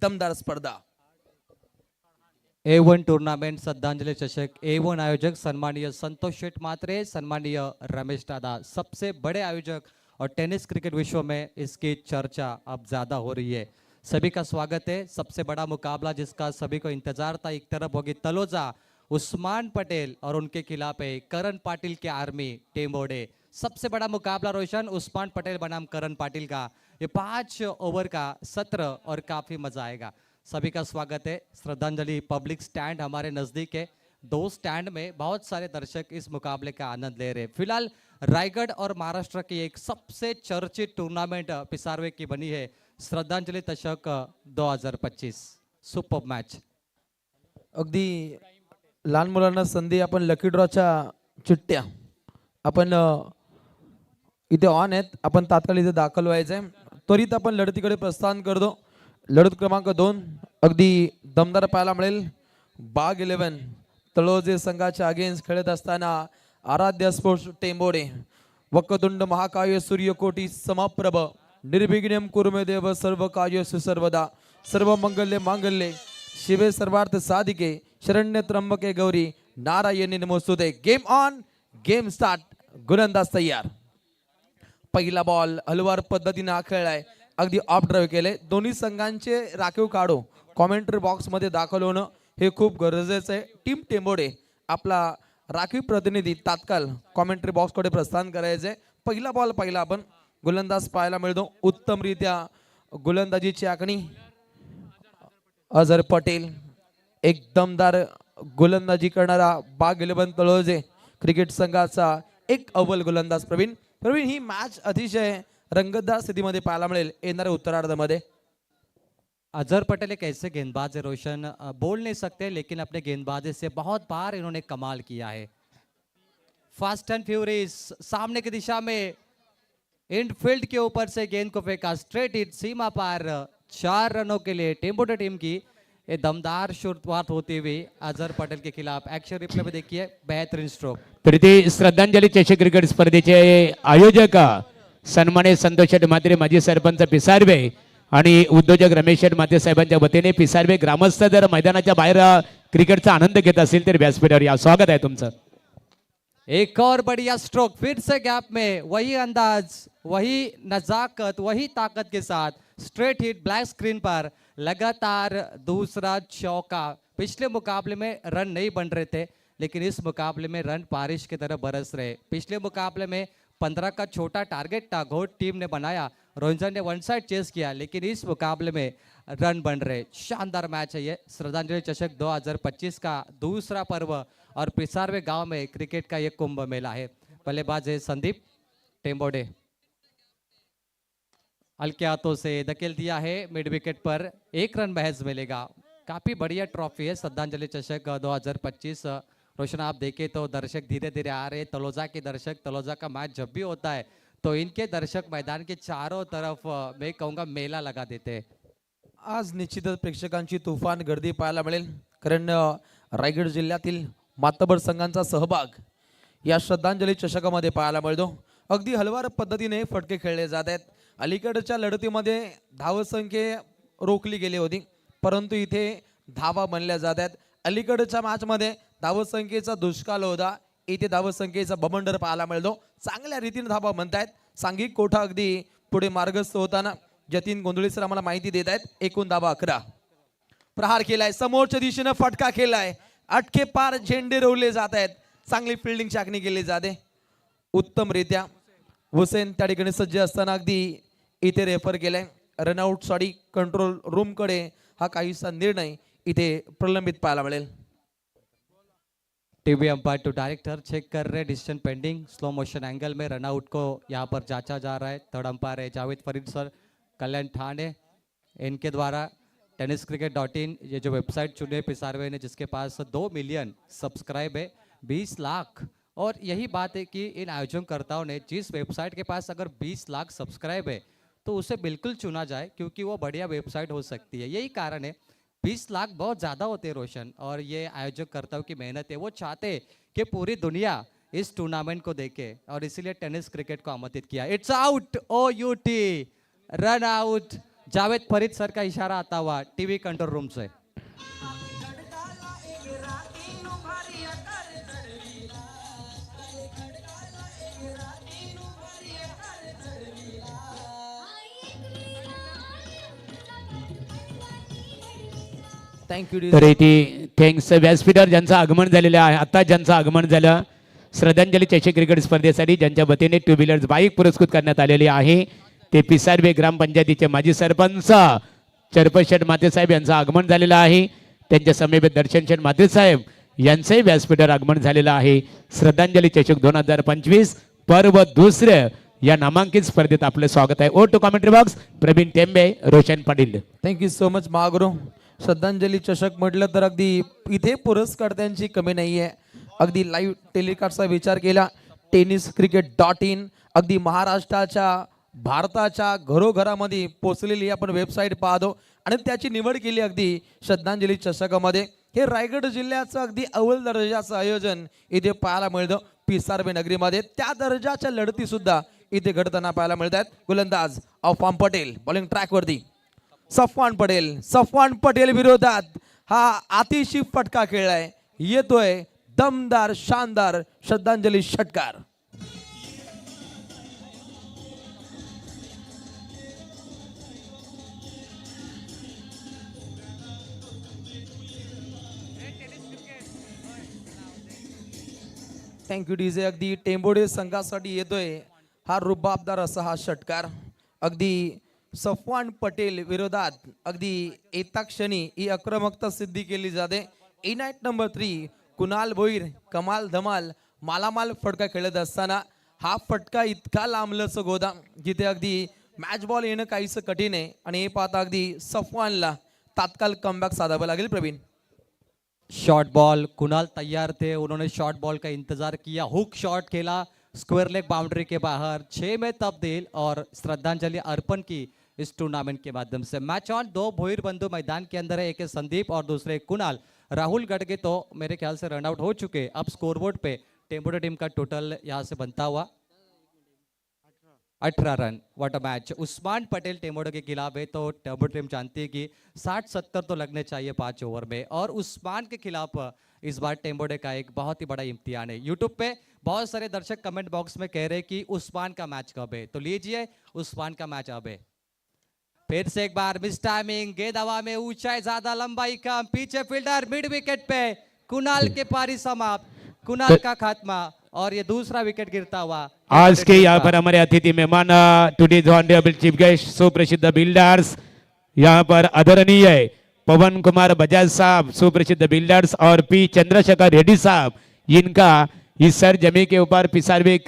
दमदार स्पर्धा. A1 tournament श्रद्धांजलि चषक A1 आयोजक सम्मानीय संतोष शेठ मात्रे, सम्मानीय रमेश दादा, सबसे बड़े आयोजक और टेनिस क्रिकेट विश्व में इसकी चर्चा अब ज्यादा हो रही है। सभी का स्वागत है। सबसे बड़ा मुकाबला जिसका सभी को इंतजार था, एक तरफ होगी तलोजा उस्मान पटेल और उनके खिलाफ है करण पाटिल के आर्मी टेम्बोडे। सबसे बड़ा मुकाबला रोशन उस्मान पटेल बनाम करण पाटिल का, ये 5 ओवर का सत्र और काफी मजा आएगा। सभी का स्वागत है। श्रद्धांजलि पब्लिक स्टैंड हमारे नजदीक है। 2 स्टैंड में बहुत सारे दर्शक इस मुकाबले का आनंद ले रहे हैं। फिलहाल रायगढ़ और महाराष्ट्र की एक सबसे चर्चित टूर्नामेंट पिसारवे की बनी है श्रद्धांजलि चषक 2025 सुपर मैच। अगदी लहान मुलांना संधी, आपण लकी ड्रॉच्या चिठ्ठ्या आपण इथे ऑन आहेत, आपण तात्काळ इथे दाखल व्हायचंय. त्वरित आपण लढतीकडे प्रस्थान करतो. लढत क्रमांक 2 अगदी दमदार पाहायला मिळेल. बाग 11 तळोजे संघाच्या अगेन्स्ट खेळत असताना आराध्य स्पोर्ट्स टेंबोडे. वक्रतुंड महाकाय सूर्यकोटी समप्रभ निर्विघ्नं कुरु देव सर्व कार्येषु सर्वदा सर्व मंगल्ये मांगल्ये शिवे सर्वार्थ साधिके शरण्य त्र्यंबके गौरी नारायणी नमोस्तुते. Game on, game start. गोलंदाज तयार. पहिला बॉल हलवार पद्धतीने खेळलाय, अगदी ऑफ ड्राईव्ह केले. दोन्ही संघांचे राखीव काढू कॉमेंट्री बॉक्स मध्ये दाखल होणं हे खूप गरजेचं आहे. टीम टेंबोडे आपला राखीव प्रतिनिधी तात्काळ कॉमेंट्री बॉक्स कडे प्रस्थान करायचे. पहिला बॉल पाहिला आपण, गोलंदाज पाहायला मिळतो. उत्तमरित्या गोलंदाजीची आखणी अझर पटेल. एक दमदार गोलंदाजी करणारा बाग 11 तळोजे क्रिकेट संघाचा एक अव्वल गोलंदाज प्रवीण. ही मॅच अतिशय रंगतदार स्थितीमध्ये पाहायला मिळेल येणाऱ्या उत्तरार्धामध्ये. अजहर पटेल एक ऐसे गेंदबाज है रोशन, बोल नहीं सकते लेकिन अपने गेंदबाजी से बहुत बार इन्होंने कमाल किया है। फास्ट एंड फ्यूरियस सामने की दिशा में इनफील्ड के ऊपर से गेंद को फेंका, स्ट्रेट हिट सीमा पार। 4 रनों के लिए टेम्बोडे टीम की ये दमदार शुरुआत होती हुई अजहर पटेल के खिलाफ। एक्शन रिप्ले में देखिए, बेहतरीन स्ट्रोक. तर ते श्रद्धांजली चषक क्रिकेट स्पर्धेचे आयोजक सन्मान्य संतोष शेठ म्हात्रे, माजी सरपंच पिसारवे आणि उद्योजक रमेश शेठ म्हात्रे साहेबांच्या वतीने पिसारवे ग्रामस्थ जर मैदानाच्या बाहेर क्रिकेटचा आनंद घेत असतील तर व्यासपीठावर या. स्वागत आहे तुमचं. एक और बढ़िया स्ट्रोक, फिर से गैप में वही अंदाज, वही नजाकत, वही ताकत के साथ स्ट्रेट हिट ब्लैक स्क्रीन पर लगातार दूसरा चौका. पिछले मुकाबले में रन नहीं बन रहे थे लेकिन इस मुकाबले में रन बारिश की तरह बरस रहे. पिछले मुकाबले में 15 का छोटा टारगेट था, घोट टीम ने बनाया, रोहिंटन ने वन साइड चेस किया, लेकिन इस मुकाबले में रन बन रहे. शानदार मैच है ये श्रद्धांजलि चषक 2025 का दूसरा पर्व और पिसारवे गांव में क्रिकेट का ये कुंभ मेला है. बल्लेबाज है संदीप टेम्बोडे, हल्के हाथों से धकेल दिया है मिड विकेट पर. 1 रन महज मिलेगा. काफी बढ़िया ट्रॉफी है श्रद्धांजलि चषक 2025. रोशन आप देखें तो दर्शक धीरे धीरे आ रहे. तलोजा के दर्शक, तलोजा का मैच जब भी होता है तो इनके दर्शक मैदान के चारों तरफ मैं कहूँगा मेला लगा देते हैं. आज निश्चितच प्रेक्षकांची तुफान गर्दी पाहायला मिळेल, कारण रायगड जिल्ह्यातील मातबर संघांचा सहभाग या श्रद्धांजली चषकामध्ये पाहायला मिळतो. अगदी हलवार पद्धतीने फटके खेळले जात आहेत. अलीकडच्या लढतीमध्ये धावसंख्या रोखली गेली होती, परंतु इथे धावा बनल्या जात आहेत. अलीकडच्या मॅचमध्ये धावसंख्येचा दुष्काळ होता, इथे धावसंख्येचा बमंडर पाहायला मिळतो. चांगल्या रीतीने धावा म्हणतायत. सांघिक कोठा अगदी पुढे मार्गस्थ होताना जतीन गोंधळी सर आम्हाला माहिती देत आहेत. एकूण धावा 11. प्रहार केलाय, समोरच्या दिशेने फटका केलाय, अटके पार झेंडे रोवले जात आहेत. चांगली फिल्डिंग चाकणी केली जाते उत्तमरित्या. हुसेन त्या ठिकाणी सज्ज असताना अगदी इथे रेफर केलाय. रनआउट साठी कंट्रोल रूम कडे हा काहीसा निर्णय इथे प्रलंबित पाहायला मिळेल. TV umpire to director check कर रहे, decision pending. Slow motion angle में रनआउट को यहाँ पर जांचा जा रहा है. थर्ड अंपायर है जावेद फरीद सर, कल्याण ठाणे. इनके द्वारा tenniscricket.in ये जो वेबसाइट चुने पिसारवे ने, जिसके पास 2 मिलियन सब्सक्राइब है, 20 लाख. और यही बात है कि इन आयोजनकर्ताओं ने जिस वेबसाइट के पास अगर 20 लाख सब्सक्राइब है तो उसे बिल्कुल चुना जाए, क्योंकि वो बढ़िया वेबसाइट हो सकती है. यही कारण है. 20 लाख बहुत ज़्यादा होते हैं रोशन, और ये आयोजककर्ताओं की मेहनत है. वो चाहते कि पूरी दुनिया इस टूर्नामेंट को देखे और इसीलिए टेनिस क्रिकेट को आमंत्रित किया. It's out, OUT, run out. Javed Farid sir का इशारा आता हुआ टीवी कंट्रोल रूम से। थँक्यू तर इथे थँक्स व्यासपीठावर ज्यांचं आगमन झालेलं आहे, आता ज्यांचं आगमन झालं श्रद्धांजली चषक क्रिकेट स्पर्धेसाठी ज्यांच्या वतीने टू व्हीलर बाईक पुरस्कृत करण्यात आलेली आहे ते पिसारवे ग्रामपंचायतीचे माजी सरपंच चरपशेठ मातेसाहेब यांचं आगमन झालेलं आहे. त्यांच्या समीप दर्शनशेठ मातेसाहेब यांचंही व्यासपीठावर आगमन झालेलं आहे. श्रद्धांजली चषक 2025 पर्व दुसरे या नामांकित स्पर्धेत आपलं स्वागत आहे. O two commentary box Praveen Tembe, Roshan Patil. Thank you so much Mahaguru. श्रद्धांजली चषक म्हटलं तर अगदी इथे पुरस्कर्त्यांची कमी नाही आहे. अगदी लाईव्ह टेलिकास्टचा विचार केला tenniscricket.in अगदी महाराष्ट्राच्या भारताच्या घरोघरामध्ये पोचलेली आपण वेबसाईट पाहतो आणि त्याची निवड केली अगदी श्रद्धांजली चषकामध्ये. हे रायगड जिल्ह्याचं अगदी अव्वल दर्जाचं आयोजन इथे पाहायला मिळतं पिसारवे नगरीमध्ये. त्या दर्जाच्या लढती सुद्धा इथे घडताना पाहायला मिळत आहेत. गोलंदाज अफाम पटेल बॉलिंग ट्रॅकवरती सफवान पटेल विरोधात हा अतिशय फटका खेळलाय. येतोय दमदार शानदार श्रद्धांजली षटकार. Thank you DJ. अगदी टेंबोडे संघासाठी येतोय हा रुबाबदार असा हा षटकार. अगदी सफवान पटेल विरोधात अगदी येता क्षणी ही आक्रमकता सिद्धी केली जाते. इनायत नंबर 3 कुणाल भोईर कमाल धमाल मालामाल फटका खेळत असताना हा फटका इतका लांबलंच गोदाम जिथे अगदी मॅच बॉल येणं काहीच कठीण आहे आणि हे पाहता अगदी सफवानला तात्काळ कमबॅक साधावं लागेल. प्रवीण शॉर्ट बॉल, कुणाल तैयार थे, उन्होंने शॉर्ट बॉल का इंतजार किया, हुक शॉट खेला, स्क्वायर लेग बाउंड्री के बाहर 6 में तब्दील और श्रद्धांजलि अर्पण की इस टूर्नामेंट के माध्यम से. Match on. 2 भोईर बंधु मैदान के अंदर है, एक है संदीप और दूसरे कुणाल. राहुल गढ़गे तो मेरे ख्याल से रन आउट हो चुके. अब स्कोरबोर्ड पे टेम्पोडे टीम का टोटल यहाँ से बनता हुआ 18 run. What a match. Usman Patel Tembode के खिलाफ है तो टेम्पोडे टीम जानती है कि 60-70 तो लगने चाहिए 5 ओवर में और उस्मान के खिलाफ इस बार टेम्पोडे का एक बहुत ही बड़ा इम्तिहान है. यूट्यूब पे बहुत सारे दर्शक कमेंट बॉक्स में कह रहे हैं कि उस्मान का मैच कब है, तो लीजिए उस्मान का मैच अब है. फिर से एक बार मिस टाइमिंग, गेंद हवा में, ऊंचाई ज्यादा लंबाई कम, पीछे फील्डर मिड विकेट पे, कुणाल के पारी समाप्त, कुणाल का खात्मा और ये दूसरा विकेट गिरता हुआ. आज के यहाँ पर हमारे अतिथि मेहमान टुडे ऑनरेबल चीफ गेस्ट सुप्रसिद्ध बिल्डर्स यहाँ पर आदरणीय पवन कुमार बजाज साहब सुप्रसिद्ध बिल्डर्स और पी चंद्रशेखर रेड्डी साहब, इनका इस सर जमी के ऊपर पिसारवे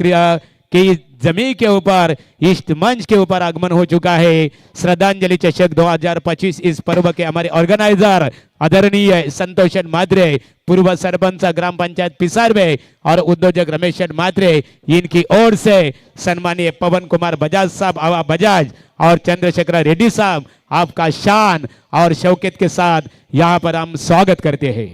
की जमीन के ऊपर इस मंच के ऊपर आगमन हो चुका है. श्रद्धांजलि चषक 2025 इस पर्व के हमारे ऑर्गेनाइजर आदरणीय संतोष मात्रे, पूर्व सरपंच ग्राम पंचायत पिसारवे और उद्योजक रमेश मात्रे, इनकी ओर से सम्मानीय पवन कुमार बजाज साहब आवा बजाज और चंद्रशेखर रेड्डी साहब, आपका शान और शौकत के साथ यहाँ पर हम स्वागत करते हैं.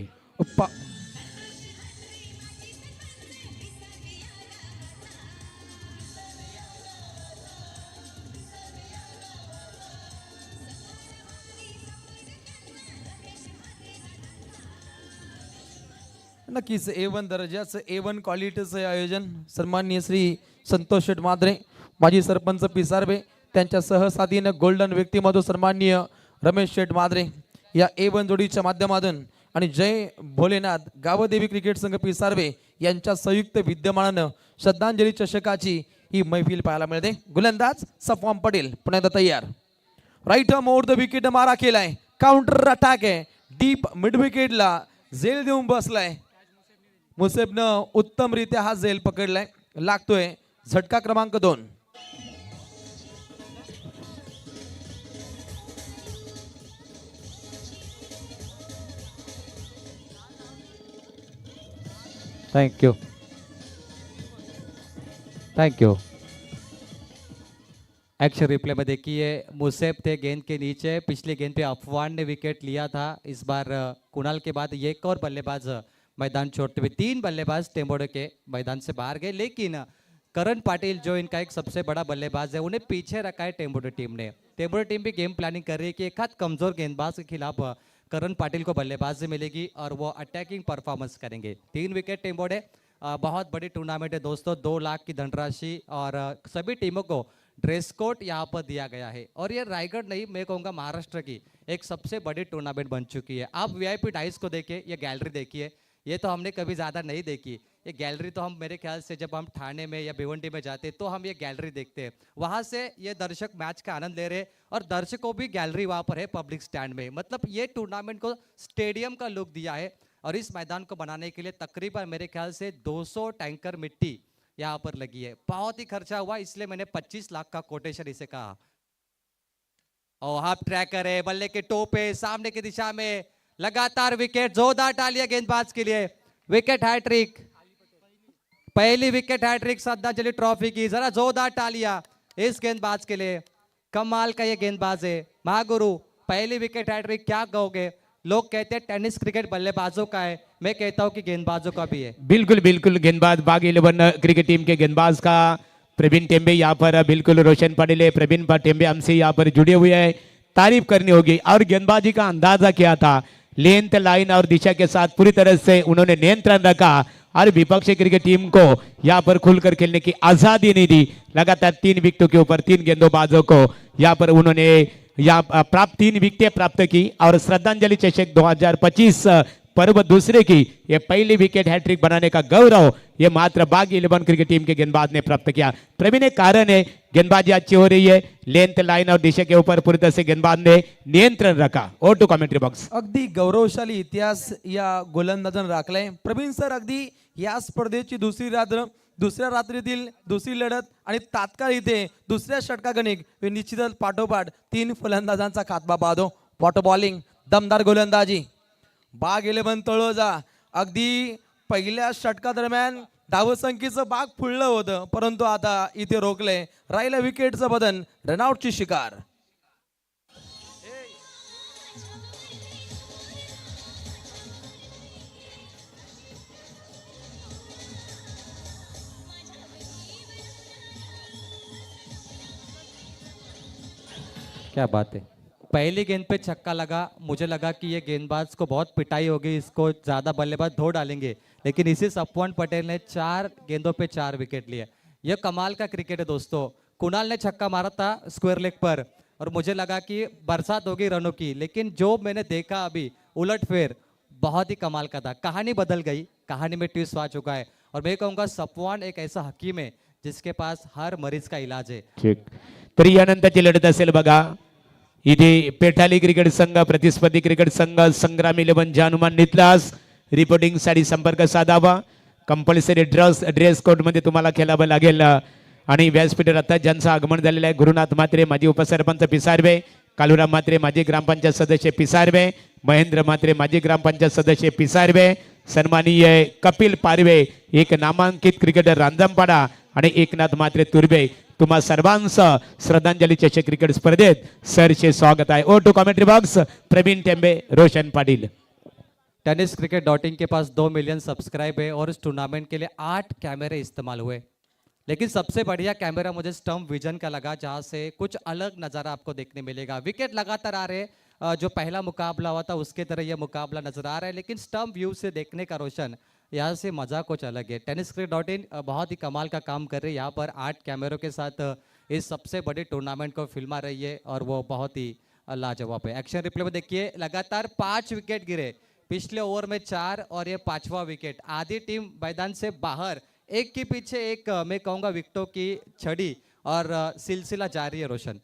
नक्कीच A1 दर्जाचं A1 क्वालिटीचं आयोजन सन्माननीय श्री संतोष शेठ मात्रे माजी सरपंच पिसारवे त्यांच्या सहसाथीनं गोल्डन व्यक्तिमत्व सन्माननीय रमेश शेठ मात्रे या A1 जोडीच्या माध्यमातून आणि जय भोलेनाथ गावदेवी क्रिकेट संघ पिसारवे यांच्या संयुक्त विद्यमानानं श्रद्धांजली चषकाची ही मैफिल पाहायला मिळते. गोलंदाज सफवान पटेल पुन्हा एकदा तयार. Right arm over the wicket मारा केलाय. काउंटर अटॅक आहे. डीप मिड विकेटला झेल देऊन बसलाय. मुसेबनं उत्तमरित्या हा झेल पकडलाय. लागतोय झटका क्रमांक 2. Thank you. एक्शन रिप्ले में देखिए मुसेब थे गेंद के नीचे. पिछली गेंद पे अफवान ने विकेट लिया था. इस बार कुणाल के बाद एक और बल्लेबाज मैदान छोड़ते हुए 3 बल्लेबाज टेम्पोडे के मैदान से बाहर गए, लेकिन करण पाटिल जो इनका एक सबसे बड़ा बल्लेबाज है, उन्हें पीछे रखा है टेम्बोडे टीम ने। टेम्बोडे टीम भी गेम प्लानिंग कर रही है कि एक आध कमजोर गेंदबाज के खिलाफ करण पाटिल को बल्लेबाजी मिलेगी और वो अटैकिंग परफॉर्मेंस करेंगे। 3 विकेट टेम्बोडे। बहुत बड़ी टूर्नामेंट है दोस्तों, 2 लाख की धनराशि और सभी टीमों को ड्रेस कोड यहाँ पर दिया गया है। और ये रायगढ़ नहीं, मैं कहूँगा महाराष्ट्र की एक सबसे बड़ी टूर्नामेंट बन चुकी है। आप वीआईपी डाइस को देखिए, ये गैलरी देखिए, ये तो हमने कभी ज़्यादा नहीं देखी। ये गैलरी तो हम मेरे ख्याल से जब हम ठाणे में या भिवंडी में जाते तो हम ये गैलरी देखते हैं। वहाँ से ये दर्शक मैच का आनंद ले रहे हैं और दर्शकों भी गैलरी वहाँ पर है पब्लिक स्टैंड में। मतलब ये टूर्नामेंट को स्टेडियम का लुक दिया है। और इस मैदान को बनाने के लिए तकरीबन मेरे ख्याल से 200 टैंकर मिट्टी यहाँ पर लगी है। बहुत ही खर्चा हुआ, इसलिए मैंने 25 लाख का कोटेशन इसे कहा। और हाफ ट्रैकर है, बल्ले के टोपे सामने की दिशा में, लगातार विकेट, जोरदार तालियां गेंदबाज के लिए। विकेट हैट्रिक, पहली विकेट हैट्रिक श्रद्धांजलि ट्रॉफी की। जरा जोरदार तालियां इस गेंदबाज के लिए। कमाल का ये गेंदबाज है महागुरु, पहली विकेट हैट्रिक। क्या कहोगे? लोग कहते हैं टेनिस क्रिकेट बल्लेबाजों का है, मैं कहता हूं कि गेंदबाजों का भी है। बिल्कुल बिल्कुल, गेंदबाज बाग 11 क्रिकेट टीम के गेंदबाज का प्रवीण टेम्बे यहाँ पर बिल्कुल रोशन पाटिल है। प्रवीण टेम्बे हमसे यहाँ पर जुड़े हुए हैं, तारीफ करनी होगी। और गेंदबाजी का अंदाजा क्या था, लेंथ लाइन और दिशा के साथ पूरी तरह से उन्होंने नियंत्रण रखा और विपक्षी क्रिकेट टीम को यहाँ पर खुलकर खेलने की आजादी नहीं दी। लगातार 3 विकेटों के ऊपर 3 गेंदबाजों को यहाँ पर उन्होंने यहाँ प्राप्त 3 विकेटें प्राप्त की। और श्रद्धांजलि चषक 2025 पर्व दूसरे की ये पहली विकेट हैट्रिक बनाने का गौरव ये मात्र बाग 11 क्रिकेट टीम के गेंदबाज ने प्राप्त किया। प्रवीण एक कारण है, गेंदबाजी अच्छी हो रही है, लेंथ लाइन और दिशा के ऊपर पूरी तरह से गेंदबाज ने नियंत्रण रखा। और टू कमेंट्री बॉक्स। अगदी गौरवशाली इतिहास या गोलंदाजानं राखलाय प्रवीण सर। अगदी या स्पर्धेची दुसरी रात्र, दुसऱ्या रात्रीतील दुसरी लढत आणि तात्काळ इथे दुसऱ्या षटकागणिक निश्चितच पाठोपाठ 3 फलंदाजांचा खातबा पाहतो। वॉटर बॉलिंग, दमदार गोलंदाजी, बाग 11 तळोजा। अगदी पहिल्या षटकादरम्यान धावसंख्येचं बाग फुललं होतं, परंतु आता इथे रोखलंय। राहिलं विकेटचं बदन, रनआउटची शिकार। क्या बात है, पहली गेंद पे छक्का लगा। मुझे लगा कि ये गेंदबाज को बहुत पिटाई होगी, इसको ज्यादा बल्लेबाज धो डालेंगे, लेकिन इसी सफवान पटेल ने 4 गेंदों पे 4 विकेट लिए। यह कमाल का क्रिकेट है दोस्तों। कुणाल ने छक्का मारा था स्क्वायर लेग पर और मुझे लगा कि बरसात होगी रनों की, लेकिन जो मैंने देखा अभी उलटफेर बहुत ही कमाल का था। कहानी बदल गई, कहानी में ट्विस्ट आ चुका है। और मैं कहूँगा सफवान एक ऐसा हकीम है जिसके पास हर मरीज का इलाज है। ठीक, तर यानंतरची लढत असेल बघा। इथे पेठाली क्रिकेट संघ, प्रतिस्पर्धी क्रिकेट संघ, संग्राम 11 जानुमान नितलास रिपोर्टिंग साठी संपर्क साधावा। कंपल्सरी ड्रेस कोड मध्ये तुम्हाला खेळावं लागेल। आणि व्यासपीठावर आता ज्यांचं आगमन झालेलं आहे, गुरुनाथ म्हात्रे माजी उपसरपंच पिसारवे, कालुराम म्हात्रे माजी ग्रामपंचायत सदस्य पिसारवे, महेंद्र म्हात्रे माजी ग्रामपंचायत सदस्य पिसारवे, सन्माननीय कपिल पारवे एक नामांकित क्रिकेटर रांजणपाडा आणि एकनाथ म्हात्रे तुर्बे, तुम्हा सर्वांचं श्रद्धांजली चषक क्रिकेट स्पर्धेत सरचे स्वागत आहे। O two commentary box, Praveen Tembe, Roshan Patil. Tennis cricket dot in के पास 2 मिलियन सब्सक्राइब है और इस टूर्नामेंट के लिए 8 कैमरे इस्तेमाल हुए। लेकिन सबसे बढ़िया कैमरा मुझे स्टम्प विजन का लगा, जहां से कुछ अलग नज़ारा आपको देखने मिलेगा। विकेट लगातार आ रहे हैं, जो पहला मुकाबला हुआ था उसके तरह यह मुकाबला नजर आ रहा है, लेकिन स्टम्प व्यू से देखने का रोशन यहाँ से मजा कुछ अलग है। टेनिस क्रिकेट डॉट इन बहुत ही कमाल का काम कर रही है। यहाँ पर 8 कैमरों के साथ इस सबसे बड़ी टूर्नामेंट को फिल्मा रही है और वो बहुत ही लाजवाब है। एक्शन रिप्ले में देखिए, लगातार 5 विकेट गिरे, पिछले ओवर में 4 और ये 5वां विकेट। आधी टीम मैदान से बाहर, एक के पीछे एक मैं कहूँगा विकेटों की छड़ी और सिलसिला जारी है। रोशन,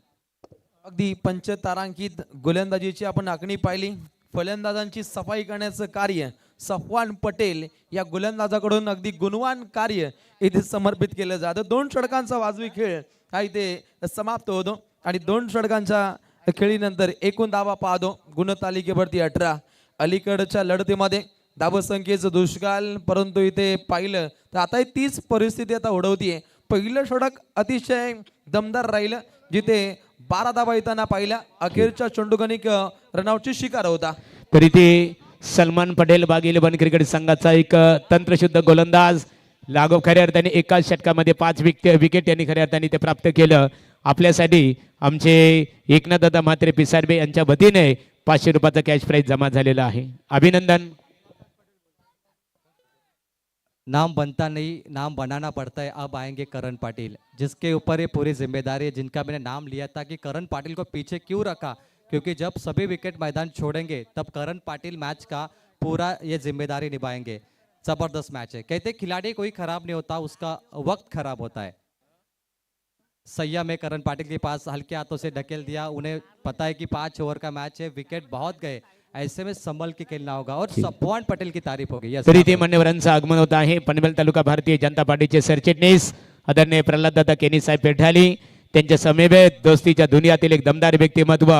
अगदी पंचतारांकित गोलंदाजीची आपण आखणी पाहिली। फलंदाजांची सफाई करण्याचं कार्य सफवान पटेल या गोलंदाजाकडून अगदी गुणवान कार्य इथे समर्पित केलं जातं। 2 षटकांचा वाजवी खेळ हा इथे समाप्त होतो आणि 2 षटकांच्या खेळीनंतर एकूण धावा पाहतो गुणतालिकेवरती 18। अलीकडच्या लढतीमध्ये धावसंख्येचं दुष्काळ, परंतु इथे पाहिलं तर आता 30 परिस्थिती आता ओढवतीये। पहिलं षटक अतिशय दमदार राहिलं, जिथे 12 धावा येताना पाहिल्या, अखेरच्या चेंडूगणिक रनआउटची शिकार होता। तर इथे सलमान पटेल बाग 11 क्रिकेट संघाचा एक तंत्रशुद्ध गोलंदाज लागो खऱ्या अर्थाने एकाच षटकामध्ये 5 विकेट त्यांनी खऱ्या अर्थाने ते प्राप्त केलं. आपल्यासाठी आमचे एकनाथ दादा म्हात्रे पिसारबे यांच्या वतीने 500 रुपयाचा कॅश प्राइज जमा झालेला आहे. अभिनंदन. नाम बनता नहीं, नाम बनाना पड़ता है. अब आएंगे करण पाटिल, जिसके ऊपर ये पूरी जिम्मेदारी है, जिनका मैंने नाम लिया था कि करण पाटिल को पीछे क्यों रखा, क्योंकि जब सभी विकेट मैदान छोड़ेंगे तब करण पाटिल मैच का पूरा ये जिम्मेदारी निभाएंगे. जबरदस्त मैच है. कहते खिलाड़ी कोई खराब नहीं होता, उसका वक्त खराब होता है. सैया में करण पाटिल के पास हल्के हाथों से ढकेल दिया. उन्हें पता है कि 5 ओवर का मैच है, विकेट बहुत गए, ऐसे में संभल के खेलना होगा और सपवान पटेल की तारीफ होगी. Yes, तरी ते मान्यवरांचं आगमन होत आहे. पनवेल तालुका भारतीय जनता पार्टीचे सरचिटणीस आदरणीय प्रल्हाददादा केनी साहेब पेठाली त्यांच्या समेवेत दोस्तीच्या दुनियातील एक दमदार व्यक्तिमत्व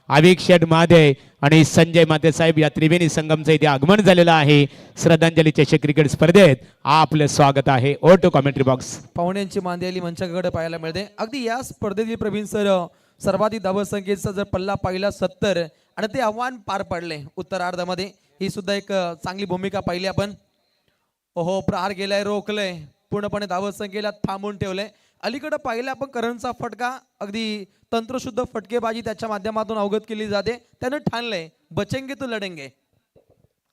आविक शेठ महादे आणि संजय माते साहेब या त्रिवेणी संगमचं इथे आगमन झालेलं आहे. श्रद्धांजली चषक क्रिकेट स्पर्धेत आपलं स्वागत आहे. O two commentary box. पाहुण्यांची मांदियाली मंचाकडे पाहायला मिळते. अगदी या स्पर्धेतील प्रवीण सर सर्वाधिक धावसंख्येचा जर पल्ला पाहिला 70 आणि ते आव्हान पार पडले उत्तरार्धामध्ये. ही सुद्धा एक चांगली भूमिका पाहिली आपण. ओहो, प्रहार गेलाय, रोखलंय, पूर्णपणे धावसंख्येला थांबून ठेवलंय. अलीकडे पाहिलं आपण करणचा फटका, अगदी तंत्रशुद्ध फटकेबाजी त्याच्या माध्यमातून अवगत केली जाते. त्यानं ठाणलंय बचेंगे तो लढेंगे.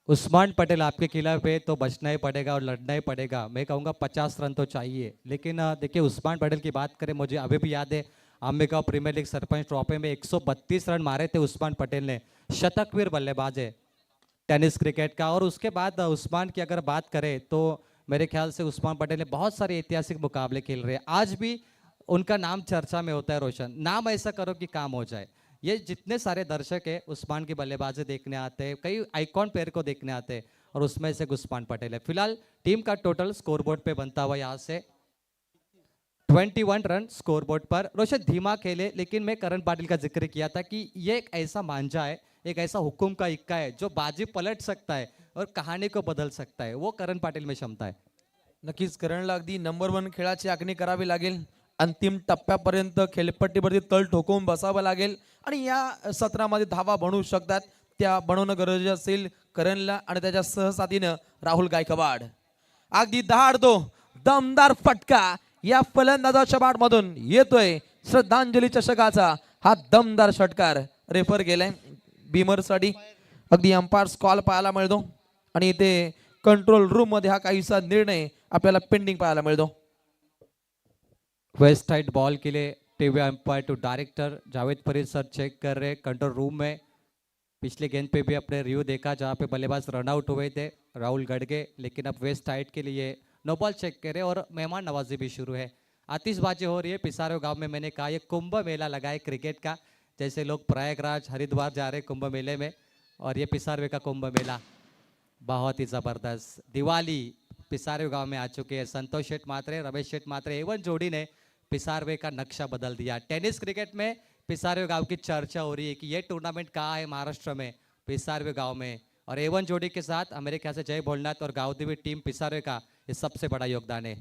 उस्मान पटेल आपके खिलाफ है तो बचना ही पड़ेगा और लड़ना ही पड़ेगा. मैं कहूँगा 50 रन तो चाहिए. लेकिन देखिए उस्मान पटेल की बात करें, मुझे अभी भी याद है Ambegaon premier league sarpanch trophy में 132 रन मारे थे उस्मान पटेल ने. शतकवीर बल्लेबाज है टेनिस क्रिकेट का. और उसके बाद उस्मान की अगर बात करें तो मेरे ख्याल से उस्मान पटेल ने बहुत सारे ऐतिहासिक मुकाबले खेल रहे हैं. आज भी उनका नाम चर्चा में होता है. रोशन, नाम ऐसा करो कि काम हो जाए. ये जितने सारे दर्शक हैं उस्मान की बल्लेबाजी देखने आते हैं, कई आइकॉन प्लेयर को देखने आते हैं और उसमें से उस्मान पटेल है. फिलहाल टीम का टोटल स्कोरबोर्ड पे बनता हुआ यहाँ से 21 रन स्कोरबोर्ड पर. रोशन धीमा खेले, लेकिन मैं करण पाटिल का जिक्र किया था कि ये एक ऐसा मांझा है, एक ऐसा हुकुम का इक्का है जो बाजी पलट सकता है और कहानी को बदल सकता है. वो करण पाटिल में क्षमता है. नक्कीच करणला अगदी नंबर 1 खेळाची आखणी करावी लागेल. अंतिम टप्प्यापर्यंत खेळपट्टीवरती तळ ठोकवून बसावं लागेल आणि या सत्रामध्ये धावा बनवू शकतात त्या बनवणं गरजेचं असेल करणला आणि त्याच्या सहसाथीनं राहुल गायकवाड. अगदी धाडतो दमदार फटका या फलंदाजाच्या बॅटमधून येतोय. श्रद्धांजली चषकाचा हा दमदार षटकार रेफर गेलाय बीमरसाठी. अगदी अंपायर्स कॉल पाहायला मिळतो आणि इथे कंट्रोल रूम मध्ये हा काहीसा निर्णय आपल्याला पेंडिंग पाहायला मिळतो. वेस्ट साइड बॉल के लिए TV umpire to director Javed Farid sir check कर रहे कंट्रोल रूम में. पिछले गेंद पे भी अपने रिव्यू देखा जहाँ पे बल्लेबाज रन आउट हुए थे राहुल गढ़गे, लेकिन अब वेस्ट साइड के लिए नो बॉल चेक करे और मेहमान नवाजी भी शुरू है. आतिशबाजी हो रही है पिसारो गांव में. मैंने कहा ये कुंभ मेला लगा है क्रिकेट का, जैसे लोग प्रयागराज हरिद्वार जा रहे कुंभ मेले में, और ये पिसारवे का कुंभ मेला बहुत ही ज़बरदस्त. दिवाली पिसारवे गांव में आ चुके हैं. संतोष शेठ मात्रे, रमेश शेठ मात्रे एवन जोड़ी ने पिसारवे का नक्शा बदल दिया. टेनिस क्रिकेट में पिसारवे गांव की चर्चा हो रही है कि ये टूर्नामेंट कहाँ है महाराष्ट्र में, पिसारवे गांव में. और एवन जोड़ी के साथ मेरे ख्याल से जय भोलनाथ और गावदेवी टीम पिसारवे का ये सबसे बड़ा योगदान है.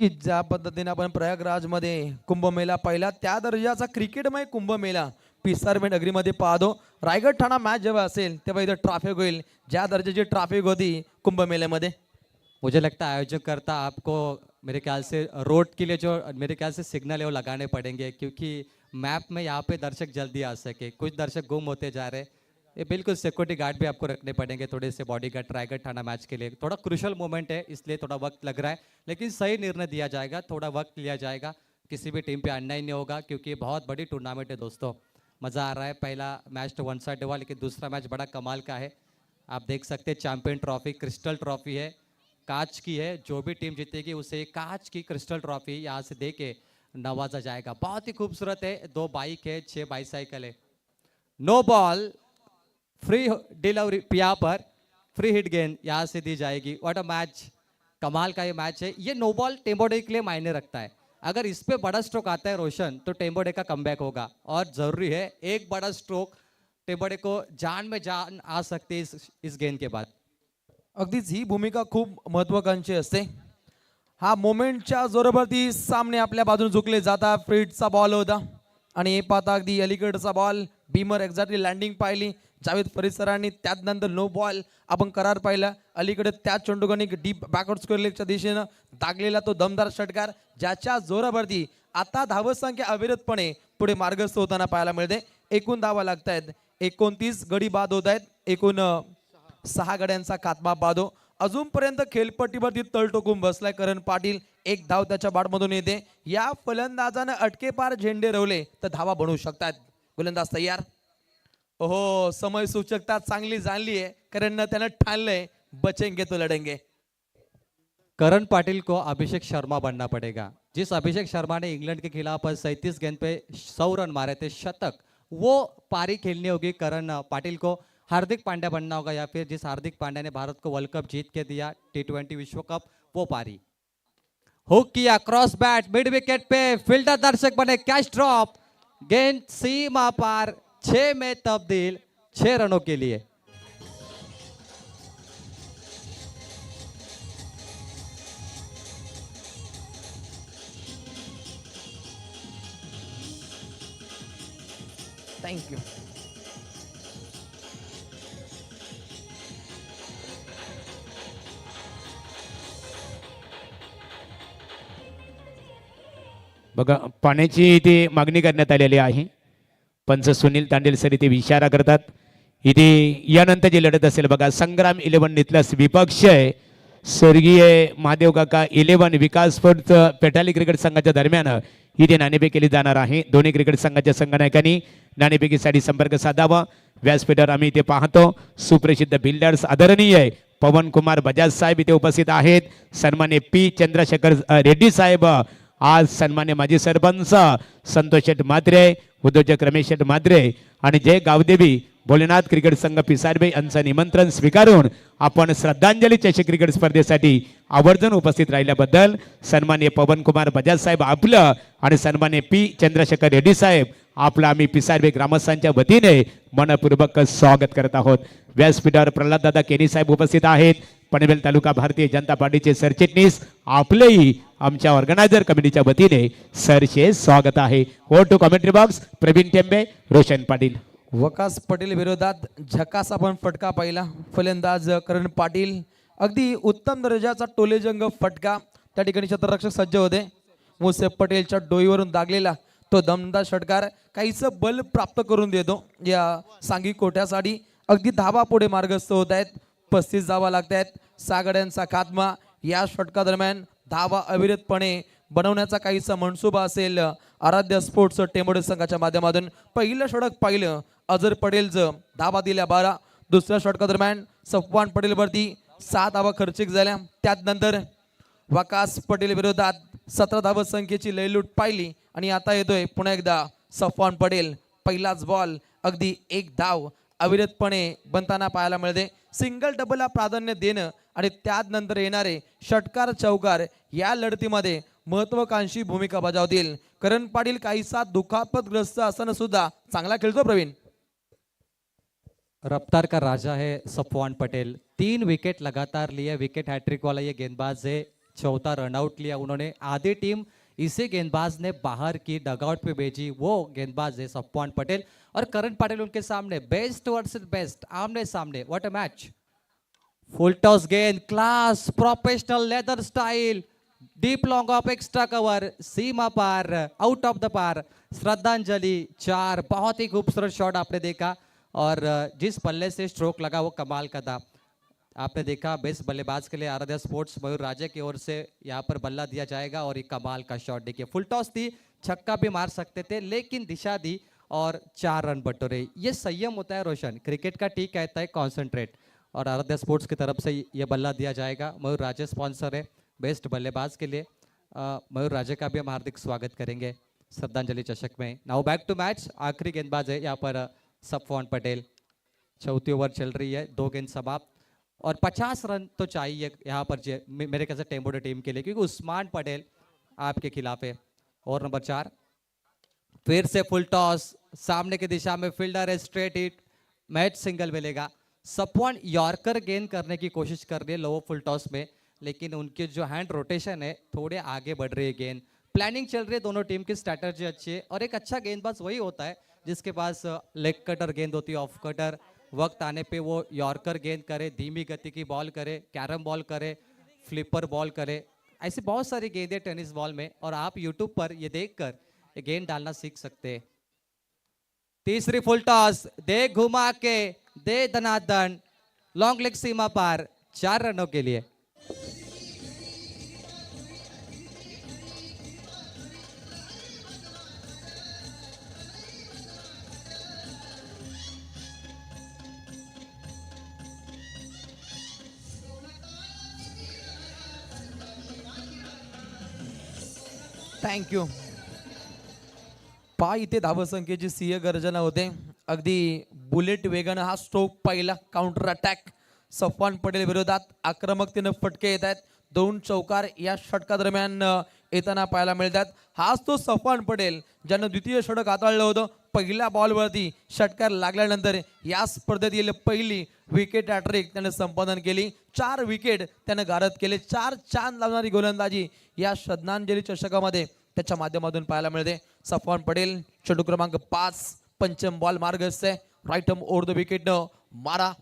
की ज्या पद्धतीने आपण प्रयागराज मध्ये कुंभमेला पाहिला त्या दर्जाचा क्रिकेटमय कुंभमेला पिसारवे नगरीमध्ये पाहतो. रायगड ठाणा मॅच जेव्हा असेल तेव्हा इथं ट्रॅफिक होईल, ज्या दर्जाची ट्रॅफिक होती कुंभमेल्यामध्ये. मुझे लगता है आयोजक करता आपको मेरे ख्याल से रोड के लिए जो मेरे ख्याल से सिग्नल है वो लगाने पड़ेंगे, क्योंकि मैप में यहाँ पे दर्शक जल्दी आ सके. कुछ दर्शक गुम होते जा रहे हैं. ये बिल्कुल सिक्योरिटी गार्ड भी आपको रखने पड़ेंगे थोड़े से बॉडी गार्ड. रायगढ़ थाना मैच के लिए थोड़ा क्रूशल मोमेंट है, इसलिए थोड़ा वक्त लग रहा है, लेकिन सही निर्णय दिया जाएगा, थोड़ा वक्त लिया जाएगा. किसी भी टीम पे अन्याय नहीं होगा, क्योंकि ये बहुत बड़ी टूर्नामेंट है दोस्तों. मज़ा आ रहा है. पहला मैच तो वन साइड हुआ, लेकिन दूसरा मैच बड़ा कमाल का है. आप देख सकते हैं चैंपियन ट्रॉफी क्रिस्टल ट्रॉफी है, कांच की है. जो भी टीम जीतेगी उसे कांच की क्रिस्टल ट्रॉफी यहाँ से दे के नवाजा जाएगा. बहुत ही खूबसूरत है. 2 बाइक है, 6 बाईसाइकिल है. नो बॉल, फ्री डिलीवरी यहाँ पर फ्री हिट गेंद यहाँ से दी जाएगी. व्हाट अ मैच, कमाल का ये मैच है. ये नो बॉल टेम्बोडे के लिए मायने रखता है. अगर इस पे बड़ा स्ट्रोक आता है रोशन तो टेम्बोडे का कमबैक होगा, और जरूरी है एक बड़ा स्ट्रोक टेम्बोडे को जान में जान आ सकते है इस गेंद के बाद. अगदीच ही भूमिका खूप महत्वाकांक्षी असते. हा मोमेंटच्या जोरावरती सामने आपल्या बाजूने झुकले जातात. फ्रीडचा बॉल होता, आणि हे पाहता अगदी अलीकडचा बॉल बीमर एक्झॅक्टली लँडिंग पाहिली जावेद फरीद सरांनी, त्यानंतर नो बॉल आपण करार पाहिला. अलीकडे त्या चेंडूगणी डीप बॅकवर्ड स्क्वेअर लेगच्या दिशेनं दागलेला तो दमदार षटकार, ज्याच्या जोरावरती आता धावसंख्या अविरतपणे पुढे मार्गस्थ होताना पाहायला मिळते. एकूण धावा लागत आहेत 29 गडी बाद होत आहेत. एकूण 6 गड्यांचा खात्मा बादो. अजूनपर्यंत खेळपट्टीवरती तळ टोकून बसलाय करण पाटील. एक धाव त्याच्या बाटमधून येते. या फलंदाजानं अटकेपार झेंडे रवले तर धावा बनवू शकतात. गोलंदाज तयार. ओहो, समय सूचकता चांगली जाणली आहे कारण त्यानं ठाणलंय बचेंगे तो लढेंगे. करण पाटिल को अभिषेक शर्मा बनना पड़ेगा. जिस अभिषेक शर्मा ने इंग्लैंड के खिलाफ 37 गेंद पे 100 रन मारे थे, शतक, वो पारी खेलनी होगी करण पाटिल को. हार्दिक पांड्या बनना होगा या फिर जिस हार्दिक पांड्या ने भारत को वर्ल्ड कप जीत के दिया T20 विश्व कप, वो पारी. हुक किया, क्रॉस बैट मिड विकेट पे, फील्डर दर्शक बने, कैच ड्रॉप, गेंद सीमा पार, 6 में तब्दील, 6 रनों के लिए. थँक्यू. बघा पाण्याची इथे मागणी करण्यात आलेली आहे. पंच सुनील तांडेल सर इथे इशारा करतात. इथे यानंतर जी लढत असेल बघा, संग्राम 11 नितलस विपक्ष आहे स्वर्गीय महादेव काका 11 विकास फूड पेटाली क्रिकेट संघाच्या दरम्यान इथे नाणेफेक केली जाणार आहे. दोन्ही क्रिकेट संघाच्या संघनायकांनी नाणेफेकीसाठी संपर्क साधावा. व्यासपीठावर आम्ही इथे पाहतो सुप्रसिद्ध बिल्डर्स आदरणीय पवन कुमार बजाज साहेब इथे उपस्थित आहेत. सन्मान्य पी चंद्रशेखर रेड्डी साहेब, आज सन्मान्य माजी सरपंच संतोष शेठ म्हात्रे, उद्योजक रमेश शेठ म्हात्रे आणि जय गावदेवी भोलेनाथ क्रिकेट संघ पिसारबे यांचं निमंत्रण स्वीकारून आपण श्रद्धांजली चषक क्रिकेट स्पर्धेसाठी आवर्जून उपस्थित राहिल्याबद्दल सन्मान्य पवन कुमार बजाज साहेब आपलं आणि सन्मान्य पी चंद्रशेखर रेड्डी साहेब आपलं आम्ही पिसारबे ग्रामस्थांच्या वतीने मनपूर्वक स्वागत करत आहोत. व्यासपीठावर प्रल्हाद दादा केनी साहेब उपस्थित आहेत. पनवेल तालुका भारतीय जनता पार्टीचे सरचिटणीस आपलेही आमच्या ऑर्गनायझर कमिटीच्या वतीने सरचे स्वागत आहे. O two commentary box Praveen Tembe, Roshan Patil. Waqas Patel विरोधात झकास आपण फटका पाहिला. फलंदाज करण पाटील, अगदी उत्तम दर्जाचा टोलेजंग फटका. त्या ठिकाणी क्षेत्ररक्षक सज्ज होते. मुसेफ पटेलच्या डोईवरून दागलेला तो दमदार षटकार काहीसं बल प्राप्त करून देतो या सांघिक कोट्यासाठी. अगदी धावा पुढे मार्गस्थ होत आहेत. 35 धावा लागत आहेत. 6 गड्यांचा खात्मा. या षटका दरम्यान धावा अविरतपणे बनवण्याचा काहीसा मनसुबा असेल आराध्य स्पोर्ट्स टेंबोडे संघाच्या माध्यमातून. पहिलं षटक पाहिलं अजर पटेलचं, धावा दिल्या 12. दुसऱ्या षटका दरम्यान सफवान पटेलवरती 6 धावा खर्चिक झाल्या. त्यानंतर वकास पटेल विरोधात 17 धावा संख्येची लयलूट पाहिली आणि आता येतोय पुन्हा एकदा सफवान पटेल. पहिलाच बॉल अगदी 1 धाव अविरतपणे बनताना पाहायला मिळते. सिंगल डबलला प्राधान्य देणं आणि त्यानंतर येणारे षटकार चौकार या लढतीमध्ये महत्वाकांक्षी भूमिका बजावतील. करण पाटील काहीसा दुखापतग्रस्त असताना सुद्धा चांगला खेळतो. प्रवीण, रफ्तार का राजा है सफवान पटेल. 3 विकेट लगातार लिए, विकेट हैट्रिक वाला ये गेंदबाज है. 4था रनआउट लिया उन्होंने. आधी टीम इसे गेंदबाज ने बाहर की डगआउट पे भेजी, वो गेंदबाज है सफवान पटेल. और करण पाटिल उनके सामने बेस्ट वर्सेस बेस्ट, आमने सामने. What a match. Full toss गेंद, class, professional leather style, deep long off extra cover, सीमा पार, आउट ऑफ द पार. श्रद्धांजलि 4, बहुत ही खूबसूरत शॉट आपने देखा. और जिस बल्ले से स्ट्रोक लगा वो कमाल का था. आपने देखा बेस्ट बल्लेबाज के लिए आराध्या स्पोर्ट्स मयूर राजे की ओर से यहाँ पर बल्ला दिया जाएगा. और ये कमाल का शॉट देखिए, फुल टॉस थी, छक्का भी मार सकते थे लेकिन दिशा दी और 4 रन बटोरे. ये संयम होता है रोशन. क्रिकेट का टी कहता है कॉन्सेंट्रेट. और आराध्या स्पोर्ट्स की तरफ से ये बल्ला दिया जाएगा. मयूर राजे स्पॉन्सर है बेस्ट बल्लेबाज के लिए. मयूर राजे का भी हम हार्दिक स्वागत करेंगे श्रद्धांजलि चषक में. Now back to match. आखिरी गेंदबाज है यहाँ पर सफवान पटेल. चौथी ओवर चल रही है, 2 गेंद समाप्त और 50 रन तो चाहिए यहाँ पर मेरे ख्याल से टेम्बोडे टीम के लिए, क्योंकि उस्मान पटेल आपके खिलाफ है. ओवर नंबर 4, फिर से फुल टॉस, सामने की दिशा में फील्डर है, स्ट्रेट हिट, मैच सिंगल मिलेगा. सफवान यॉर्कर गेंद करने की कोशिश कर रही है लोअर फुल टॉस में, लेकिन उनके जो हैंड रोटेशन है थोड़े आगे बढ़ रही है गेंद. प्लानिंग चल रही है दोनों टीम की, स्ट्रैटेजी अच्छी है और एक अच्छा गेंदबाज वही होता है जिसके पास लेग कटर गेंद होती है, ऑफ कटर, वक्त आने पे वो यॉर्कर गेंद करे, धीमी गति की बॉल करे, कैरम बॉल करे, फ्लिपर बॉल करे, ऐसी बहुत सारी गेंदें टेनिस बॉल में, और आप यूट्यूब पर ये देखकर ये गेंद डालना सीख सकते हैं। तीसरी फुल टॉस, दे घुमा के, दे धनाधन, लॉन्ग लेग सीमा पार, 4 रनों के लिए। थँक्यू. पा इथे धावसंख्येची सिंह गर्जना होते. अगदी बुलेट वेगानं हा स्ट्रोक पहिला काउंटर अटॅक सफवान पटेल विरोधात आक्रमकतेनं फटके येत आहेत. 2 चौकार या षटकादरम्यान येताना पाहायला मिळतात. हाच तो सफवान पटेल ज्यानं द्वितीय षटक हाताळलं होतं. पहिल्या बॉलवरती षटकार लागल्यानंतर या स्पर्धेतील पहिली विकेट हॅट्रिक त्याने संपादन केली. 4 विकेट त्यानं गारद केले. 4 चांद लावणारी गोलंदाजी या श्रद्धांजली चषकामध्ये त्याच्या माध्यमातून पाहायला मिळते. सफवान पटेल चेंडू क्रमांक 5 पंचम बॉल मार्गस्थ आहे. Right arm over the wicket मारा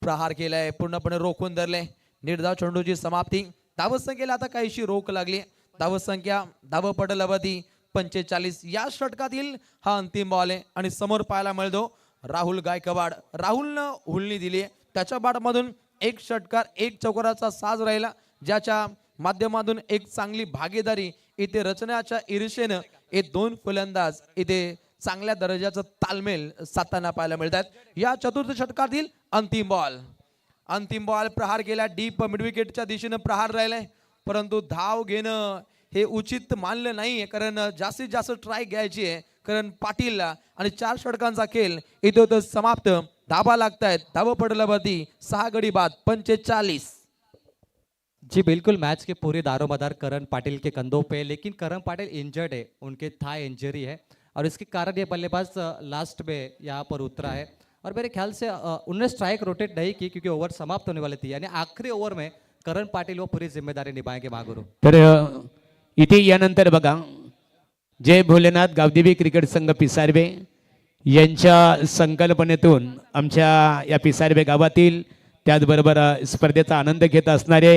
प्रहार केलाय, पूर्णपणे रोखून धरले. निर्धाव चेंडूची समाप्ती. धावसंख्येला आता काहीशी रोख लागली. धावसंख्या धावपटलावरती 45. या षटकातील हा अंतिम बॉल आहे आणि समोर पाहायला मिळतो राहुल गायकवाड. राहुलनं हुलनी दिली. त्याच्या बॅटमधून एक षटकार एक चौकाराचा साज राहिला, ज्याच्या माध्यमातून एक चांगली भागीदारी इथे रचण्याच्या ईर्षेनं हे 2 फलंदाज इथे चांगल्या दर्जाचं तालमेल साधताना पाहायला मिळतात. या चतुर्थ षटकातील अंतिम बॉल प्रहार केला. डीप मिडविकेटच्या दिशेनं प्रहार राहिलाय, परंतु धाव घेणं हे उचित मानलं नाहीये, कारण जास्तीत जास्त ट्राय घ्यायची आहे कारण पाटीलला. आणि 4 षटकांचा खेळ इथे होतं समाप्त. धाबा लागतायत धावपटलावरती 6 गडी बाद 45. जी बिल्कुल, मैच के पूरे दारोमदार करण पाटिल के कंधों पे, लेकिन करण पाटिल इंजर्ड है, उनके थाई इंजरी है और इसके कारण ये बल्लेबाज लास्ट में यहाँ पर उतरा है. और मेरे ख्याल से उन्होंने स्ट्राइक रोटेट नहीं की क्योंकि ओवर समाप्त होने वाली थी, यानी आखिरी ओवर में करण पाटिल वो पूरी जिम्मेदारी निभाएंगे मागुरू. तर इथे यानंतर बघा जय भोलेनाथ गावदेवी क्रिकेट संघ पिसारवे यांच्या संकल्पनेतून आमच्या या पिसारवे गावातील त्याचबरोबर स्पर्धेचा आनंद घेत असणारे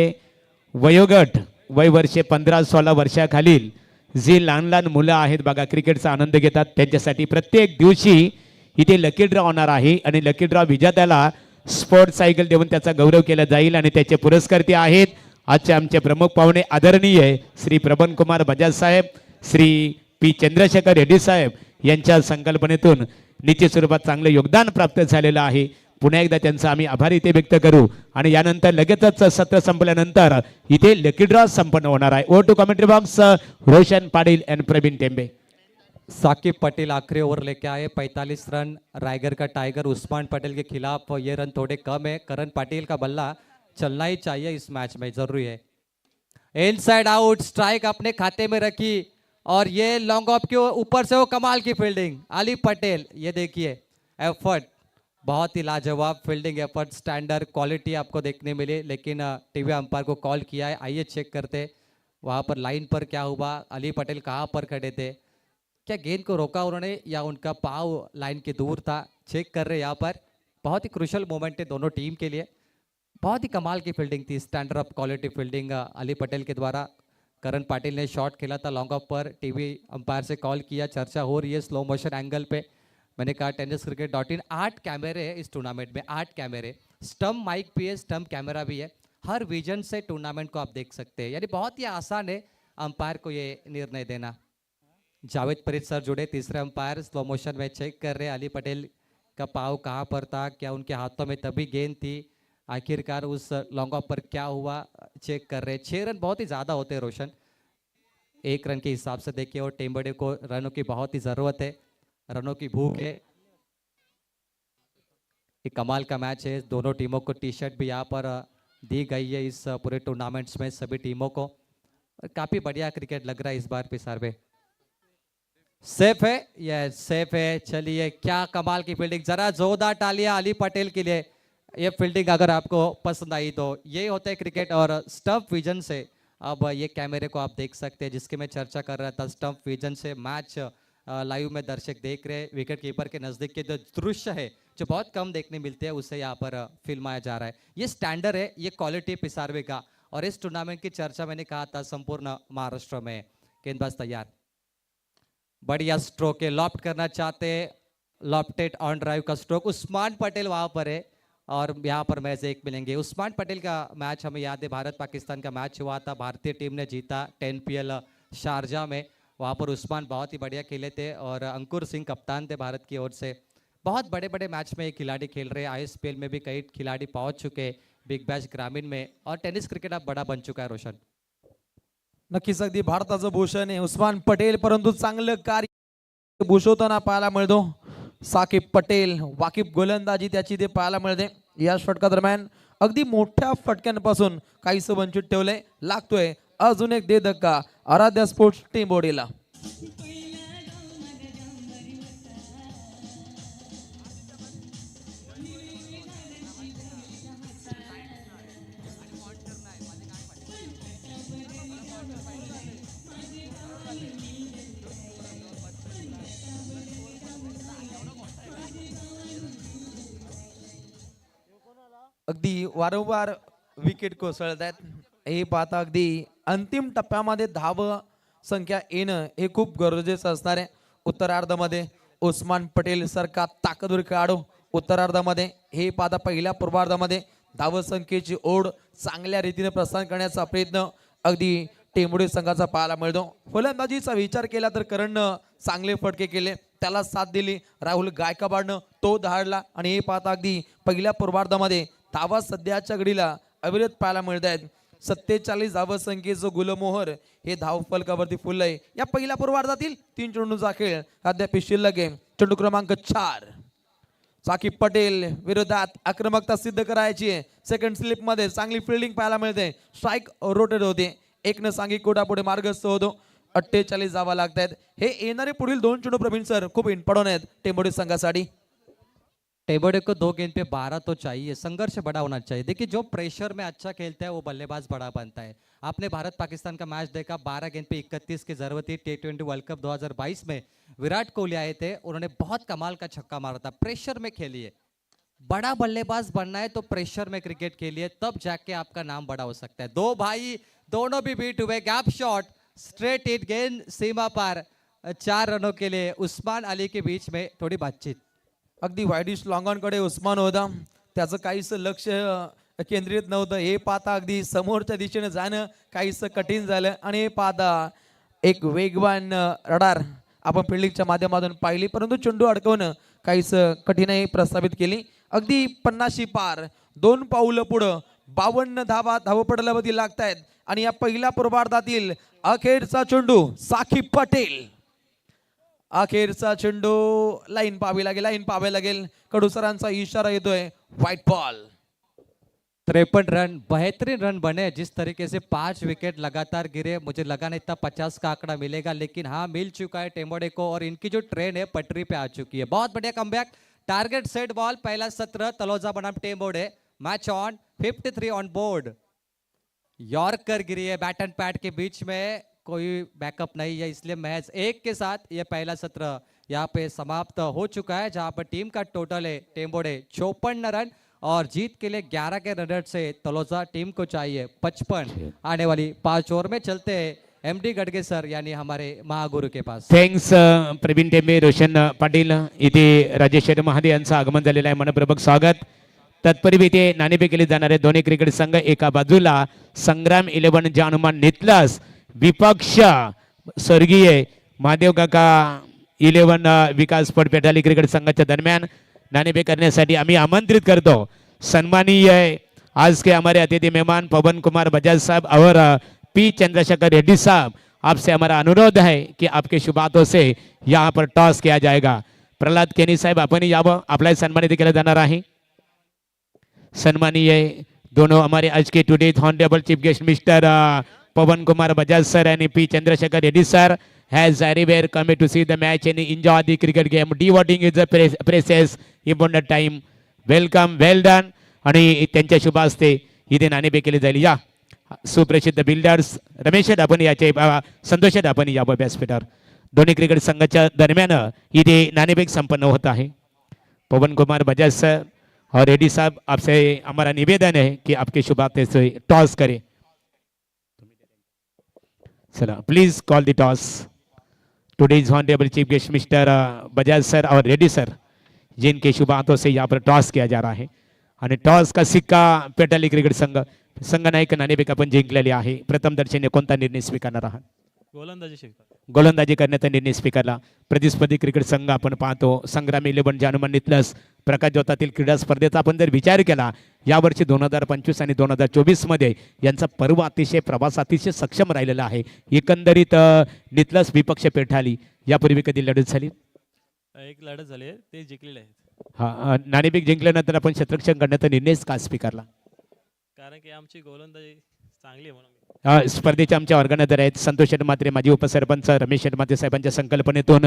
वयोगट वय वर्षे 15-16 वर्षाखालील जी लहान लहान मुलं आहेत बघा क्रिकेटचा आनंद घेतात, त्यांच्यासाठी प्रत्येक दिवशी इथे लकी ड्रॉ होणार आहे आणि लकी ड्रॉ विजेत्याला स्पोर्ट्स सायकल देऊन त्याचा गौरव केला जाईल. आणि त्याचे पुरस्कर्ते आहेत आजचे आमचे प्रमुख पाहुणे आदरणीय श्री प्रबन कुमार बजाज साहेब, श्री पी चंद्रशेखर रेड्डी साहेब यांच्या संकल्पनेतून निश्चित स्वरूपात चांगलं योगदान प्राप्त झालेलं आहे. पुन्हा एकदा त्यांचा आम्ही आभार इथे व्यक्त करू आणि यानंतर लगेचच सत्र संपल्यानंतर इथे लकी ड्रॉ संपन्न होणार आहे. O two commentary box Roshan Patil and Praveen Tembe. Saqib Patel आखिरी ओवर लेके आए 45 रन. रायगढ़ का टाइगर उस्मान पटेल के खिलाफ ये रन थोड़े कम है. करण पाटिल का बल्ला चलना ही चाहिए इस मैच में, जरूरी है. इनसाइड आउट स्ट्राइक अपने खाते में रखी और ये लॉन्ग ऑफ के ऊपर से वो कमाल की फील्डिंग अली पटेल. ये देखिए एफर्ट, बहुत ही लाजवाब फील्डिंग एफर्ट, स्टैंडर्ड क्वालिटी आपको देखने मिली. लेकिन टीवी अंपायर को कॉल किया है, आइए चेक करते वहाँ पर लाइन पर क्या हुआ, अली पटेल कहाँ पर खड़े थे, क्या गेंद को रोका उन्होंने या उनका पाव लाइन के दूर था. चेक कर रहे यहाँ पर. बहुत ही क्रुशल मोमेंट है दोनों टीम के लिए. बहुत ही कमाल की फील्डिंग थी, standard up quality fielding Ali Patel के द्वारा. करण पाटिल ने शॉट खेला था लॉन्ग ऑफ पर. टीवी अंपायर से कॉल किया, चर्चा हो रही है स्लो मोशन एंगल पे. मैंने कहा tenniscricket.in 8 कैमरे हैं इस टूर्नामेंट में, 8 कैमरे, स्टम्प माइक भी है, स्टम्प कैमरा भी है. हर विजन से टूर्नामेंट को आप देख सकते हैं, यानी बहुत ही आसान है अंपायर को ये निर्णय देना. जावेद फरीद सर जुड़े तीसरे अंपायर, स्लो मोशन में चेक कर रहे अली पटेल का पाव कहाँ पर था, क्या उनके हाथों में तभी गेंद थी, आखिरकार उस लॉन्ग ऑफ पर क्या हुआ चेक कर रहे. 6 रन बहुत ही ज़्यादा होते हैं रोशन, 1 रन के हिसाब से देखिए, और टेम्बड़े को रनों की बहुत ही ज़रूरत है, रनों की भूख है. एक कमाल का मैच है. दोनों टीमों को टी शर्ट भी यहाँ पर दी गई है इस पूरे टूर्नामेंट्स में सभी टीमों को. काफ़ी बढ़िया क्रिकेट लग रहा है इस बार पिसारवे. सेफ है, यस सेफ है. चलिए क्या कमाल की फील्डिंग, जरा जोरदार तालियां अली पटेल के लिए. ये फील्डिंग अगर आपको पसंद आई तो ये होता है क्रिकेट, और स्टंप विजन से अब ये कैमरे को आप देख सकते हैं जिसकी मैं चर्चा कर रहा था, स्टंप विजन से मैच लाइव में दर्शक देख रहे हैं। विकेट कीपर के नज़दीक के जो दृश्य है जो बहुत कम देखने मिलते हैं उसे यहाँ पर फिल्माया जा रहा है। ये स्टैंडर्ड है, ये क्वालिटी पिसारवे का। और इस टूर्नामेंट की चर्चा मैंने कहा था संपूर्ण महाराष्ट्र में। गेंदबाज तैयार, बढ़िया स्ट्रोक है, लॉफ्ट करना चाहते हैं, लॉफ्टेड ऑन ड्राइव का स्ट्रोक। उस्मान पटेल वहां पर है और यहाँ पर मैच एक मिलेंगे। उस्मान पटेल का मैच हमें याद है, भारत पाकिस्तान का मैच हुआ था, भारतीय टीम ने जीता 10 PL शारजा में। वहाँ पर उस्मान बहुत ही बढ़िया खेले थे और अंकुर सिंह कप्तान थे भारत की ओर से। बहुत बड़े बड़े मैच में ये खिलाड़ी खेल रहे हैं। ISPL में भी कई खिलाड़ी पहुंच चुके, बिग बॅश ग्रामीण में, और टेनिस क्रिकेट अब बड़ा बन चुका है। रोशन, नक्कीच अगदी भारताचं भूषण आहे उस्मान पटेल, परंतु चांगलं कार्य भूषवताना पाहायला मिळतो साकिब पटेल। वाकिब गोलंदाजी त्याची ते पाहायला मिळते या षटका दरम्यान। अगदी मोठ्या फटक्यांपासून काहीसं वंचित ठेवलंय, लागतोय अजून एक दे धक्का आराध्या स्पोर्ट्स टीम बॉडीला। अगदी वारंवार विकेट कोसळत आहेत हे पाहता अगदी अंतिम टप्प्यामध्ये धाव संख्या येणं हे खूप गरजेचं असणार आहे। उत्तरार्धामध्ये उस्मान पटेल सारखा ताकदवर खेळाडू उत्तरार्धामध्ये हे पाहता पहिल्या पूर्वार्धामध्ये धाव संख्येची ओढ चांगल्या रीतीने प्रस्थान करण्याचा प्रयत्न अगदी टेंबुडे संघाचा पाहायला मिळतो। फलंदाजीचा विचार केला तर करणनं चांगले फटके केले, त्याला साथ दिली राहुल गायकवाडनं, तो धाडला आणि हे पाहता अगदी पहिल्या पूर्वार्धामध्ये धावा सध्याच्या घडीला अविरत पाहायला मिळत आहेत। 47 धाव संख्येचं गुलमोहर हे धाव फलकावरती फुललंय। या पहिल्या पूर्वार्धातील 3 चेंडूंचा खेळ अद्याप शिल्लक आहे। चेंडू क्रमांक 4 साकिब पटेल विरोधात आक्रमकता सिद्ध करायची आहे। सेकंड स्लिप मध्ये चांगली फिल्डिंग पाहायला मिळते, स्ट्राईक रोटेट होते, एक न सांगी कोटा पुढे मार्गस्थ होतो। 48 धावा लागतात। हे येणारे पुढील 2 चेंडू प्रवीण सर खूप इम्पॉर्टंट आहेत टेंबोडे संघासाठी। टेबोडे को 2 गेंद पे 12 तो चाहिए, संघर्ष बड़ा होना चाहिए। देखिए जो प्रेशर में अच्छा खेलता है वो बल्लेबाज बड़ा बनता है। आपने भारत पाकिस्तान का मैच देखा, 12 गेंद पे 31 की जरूरत थी। T20 वर्ल्ड कप 2022 में विराट कोहली आए थे, उन्होंने बहुत कमाल का छक्का मारा था। प्रेशर में खेलिए, बड़ा बल्लेबाज बनना है तो प्रेशर में क्रिकेट खेलिए, तब जाके आपका नाम बड़ा हो सकता है। 2 भाई दोनों भी बीट हुए, गैप शॉट, स्ट्रेट हिट, गेंद सीमा पार, 4 रनों के लिए उस्मान अली के बीच में थोड़ी बातचीत। अगदी वाईडिश लॉंगॉनकडे उस्मान होता, त्याचं काहीच लक्ष केंद्रित नव्हतं। हे पाहता अगदी समोरच्या दिशेने जाणं काहीच कठीण झालं आणि हे पाहता एक वेगवान रडार आपण फिल्डिंगच्या माध्यमातून पाहिली, परंतु चेंडू अडकवणं काहीच कठीणही प्रस्थापित केली। अगदी 50 पार, 2 पाऊलं पुढं 52 धावा धावपटलावरती लागतायत आणि या पहिल्या पूर्वार्धातील अखेरचा चेंडू साकिब पटेल, अखेरचा चेंडू लाईन पाहावी लागेल, कडूसरांचा इशारा येतोय, व्हाईट बॉल। 53 रन, बेहतरीन रन बने। जिस तरीके से 5 विकेट लगातार गिरे, मुझे लगा नहीं था 50 का आंकड़ा मिलेगा, लेकिन हाँ मिल चुका है टेंबोडे को और इनकी जो ट्रेन है पटरी पे आ चुकी है। बहुत बढ़िया कमबैक, टारगेट सेट बॉल, पहला 17 तलोजा बनाम Tembode, match on, 53 on board. Yorker गिरी है बैट एंड पैड के बीच में, कोई बैकअप नहीं है, इसलिए मैच 1 के साथ ये पहला सत्र यहाँ पे समाप्त हो चुका है, जहाँ पर टीम का टोटल है टेंबोडे 54 रन और जीत के लिए 11 के रन से तलोजा टीम को चाहिए 55। आने वाली 5 ओवर में चलते हैं MD गडगे सर यानी हमारे महागुरु के पास। थँक्स प्रवीण टेंबे, रोशन पाटील, इथे राजेश महादे यांचं आगमन झालेलं आहे, मनपूर्वक स्वागत। तत्पूर्वी इथे नाणेफेक केली जाणार आहे। दोन्ही क्रिकेट संघ एका बाजूला संग्राम 11 जानुमान नितलास, विपक्ष स्वर्गीय महादेव काका 11 विकास पटपेटाली क्रिकेट संघाच्या दरम्यान नाणेफेक करण्यासाठी आम्ही आमंत्रित करतो सम्मानीय आज के हमारे अतिथि मेहमान पवन कुमार बजाज साहब और P चंद्रशेखर रेड्डी साहब, आपसे हमारा अनुरोध है कि आपके शुभ हाथों से यहाँ पर टॉस किया जाएगा। प्रल्हाद केनी साहेब आपण यावं, आपल्याला सन्मानित केलं जाणार आहे। सन्मानीय दोनों हमारे आज के today honourable chief guest mister Pawan Kumar Bajaj sir and P Chandrasekhar Reddy sir has everywhere come to see the match and enjoy the cricket game. Devoting is the precious important time. Welcome, well done. आणि त्यांच्या शुभ हस्ते इथे नाणेफेक केली जाईल। या सुप्रसिद्ध बिल्डर्स रमेश डाबणी याचे संतोष डाबणी या व्यासपीठावर दोन्ही क्रिकेट संघाच्या दरम्यान इथे नाणेफेक संपन्न होत आहे. पवन कुमार बजाज सर और रेड्डी साहब आपसे हमारा निवेदन है कि आपके शुभारंभ से टॉस करें. चला please call the toss. Today's honourable chief guest mister Bajaj sir और रेड्डी सर जिनके शुभ हाथों से यहाँ पर टॉस किया जा रहा है आणि टॉस का सिक्का पेटाली क्रिकेट संघ नायक नाणेफेक आपण जिंकलेले आहे. प्रथम दर्शनी कोणता निर्णय स्वीकारणार आहात? गोलंदाजी करण्याचा निर्णय स्वीकारला. प्रतिस्पर्धी क्रिकेट संघ आपण पाहतो संग्राम 11 जानुमान नितलस प्रकाश जोतातील क्रीडा स्पर्धेचा आपण जर विचार केला यावर्षी 2025 आणि 2024 मध्ये यांचा पर्व अतिशय प्रवास अतिशय सक्षम राहिलेला आहे. एकंदरीत नितलस विपक्ष पेठाली यापूर्वी कधी लढत झाली? एक लढत झाली ते जिंकलेले आहेत. हा नाणेफेक जिंकल्यानंतर आपण शतरक्षण करण्याचा निर्णयच का स्वीकारला? कारण की आमची गोलंदाजी चांगली आहे म्हणून. स्पर्धेचे आमचे ऑर्गनायझर आहेत संतोष शेट म्हात्रे माजी उपसरपंच रमेश शेट म्हात्रे साहेबांच्या संकल्पनेतून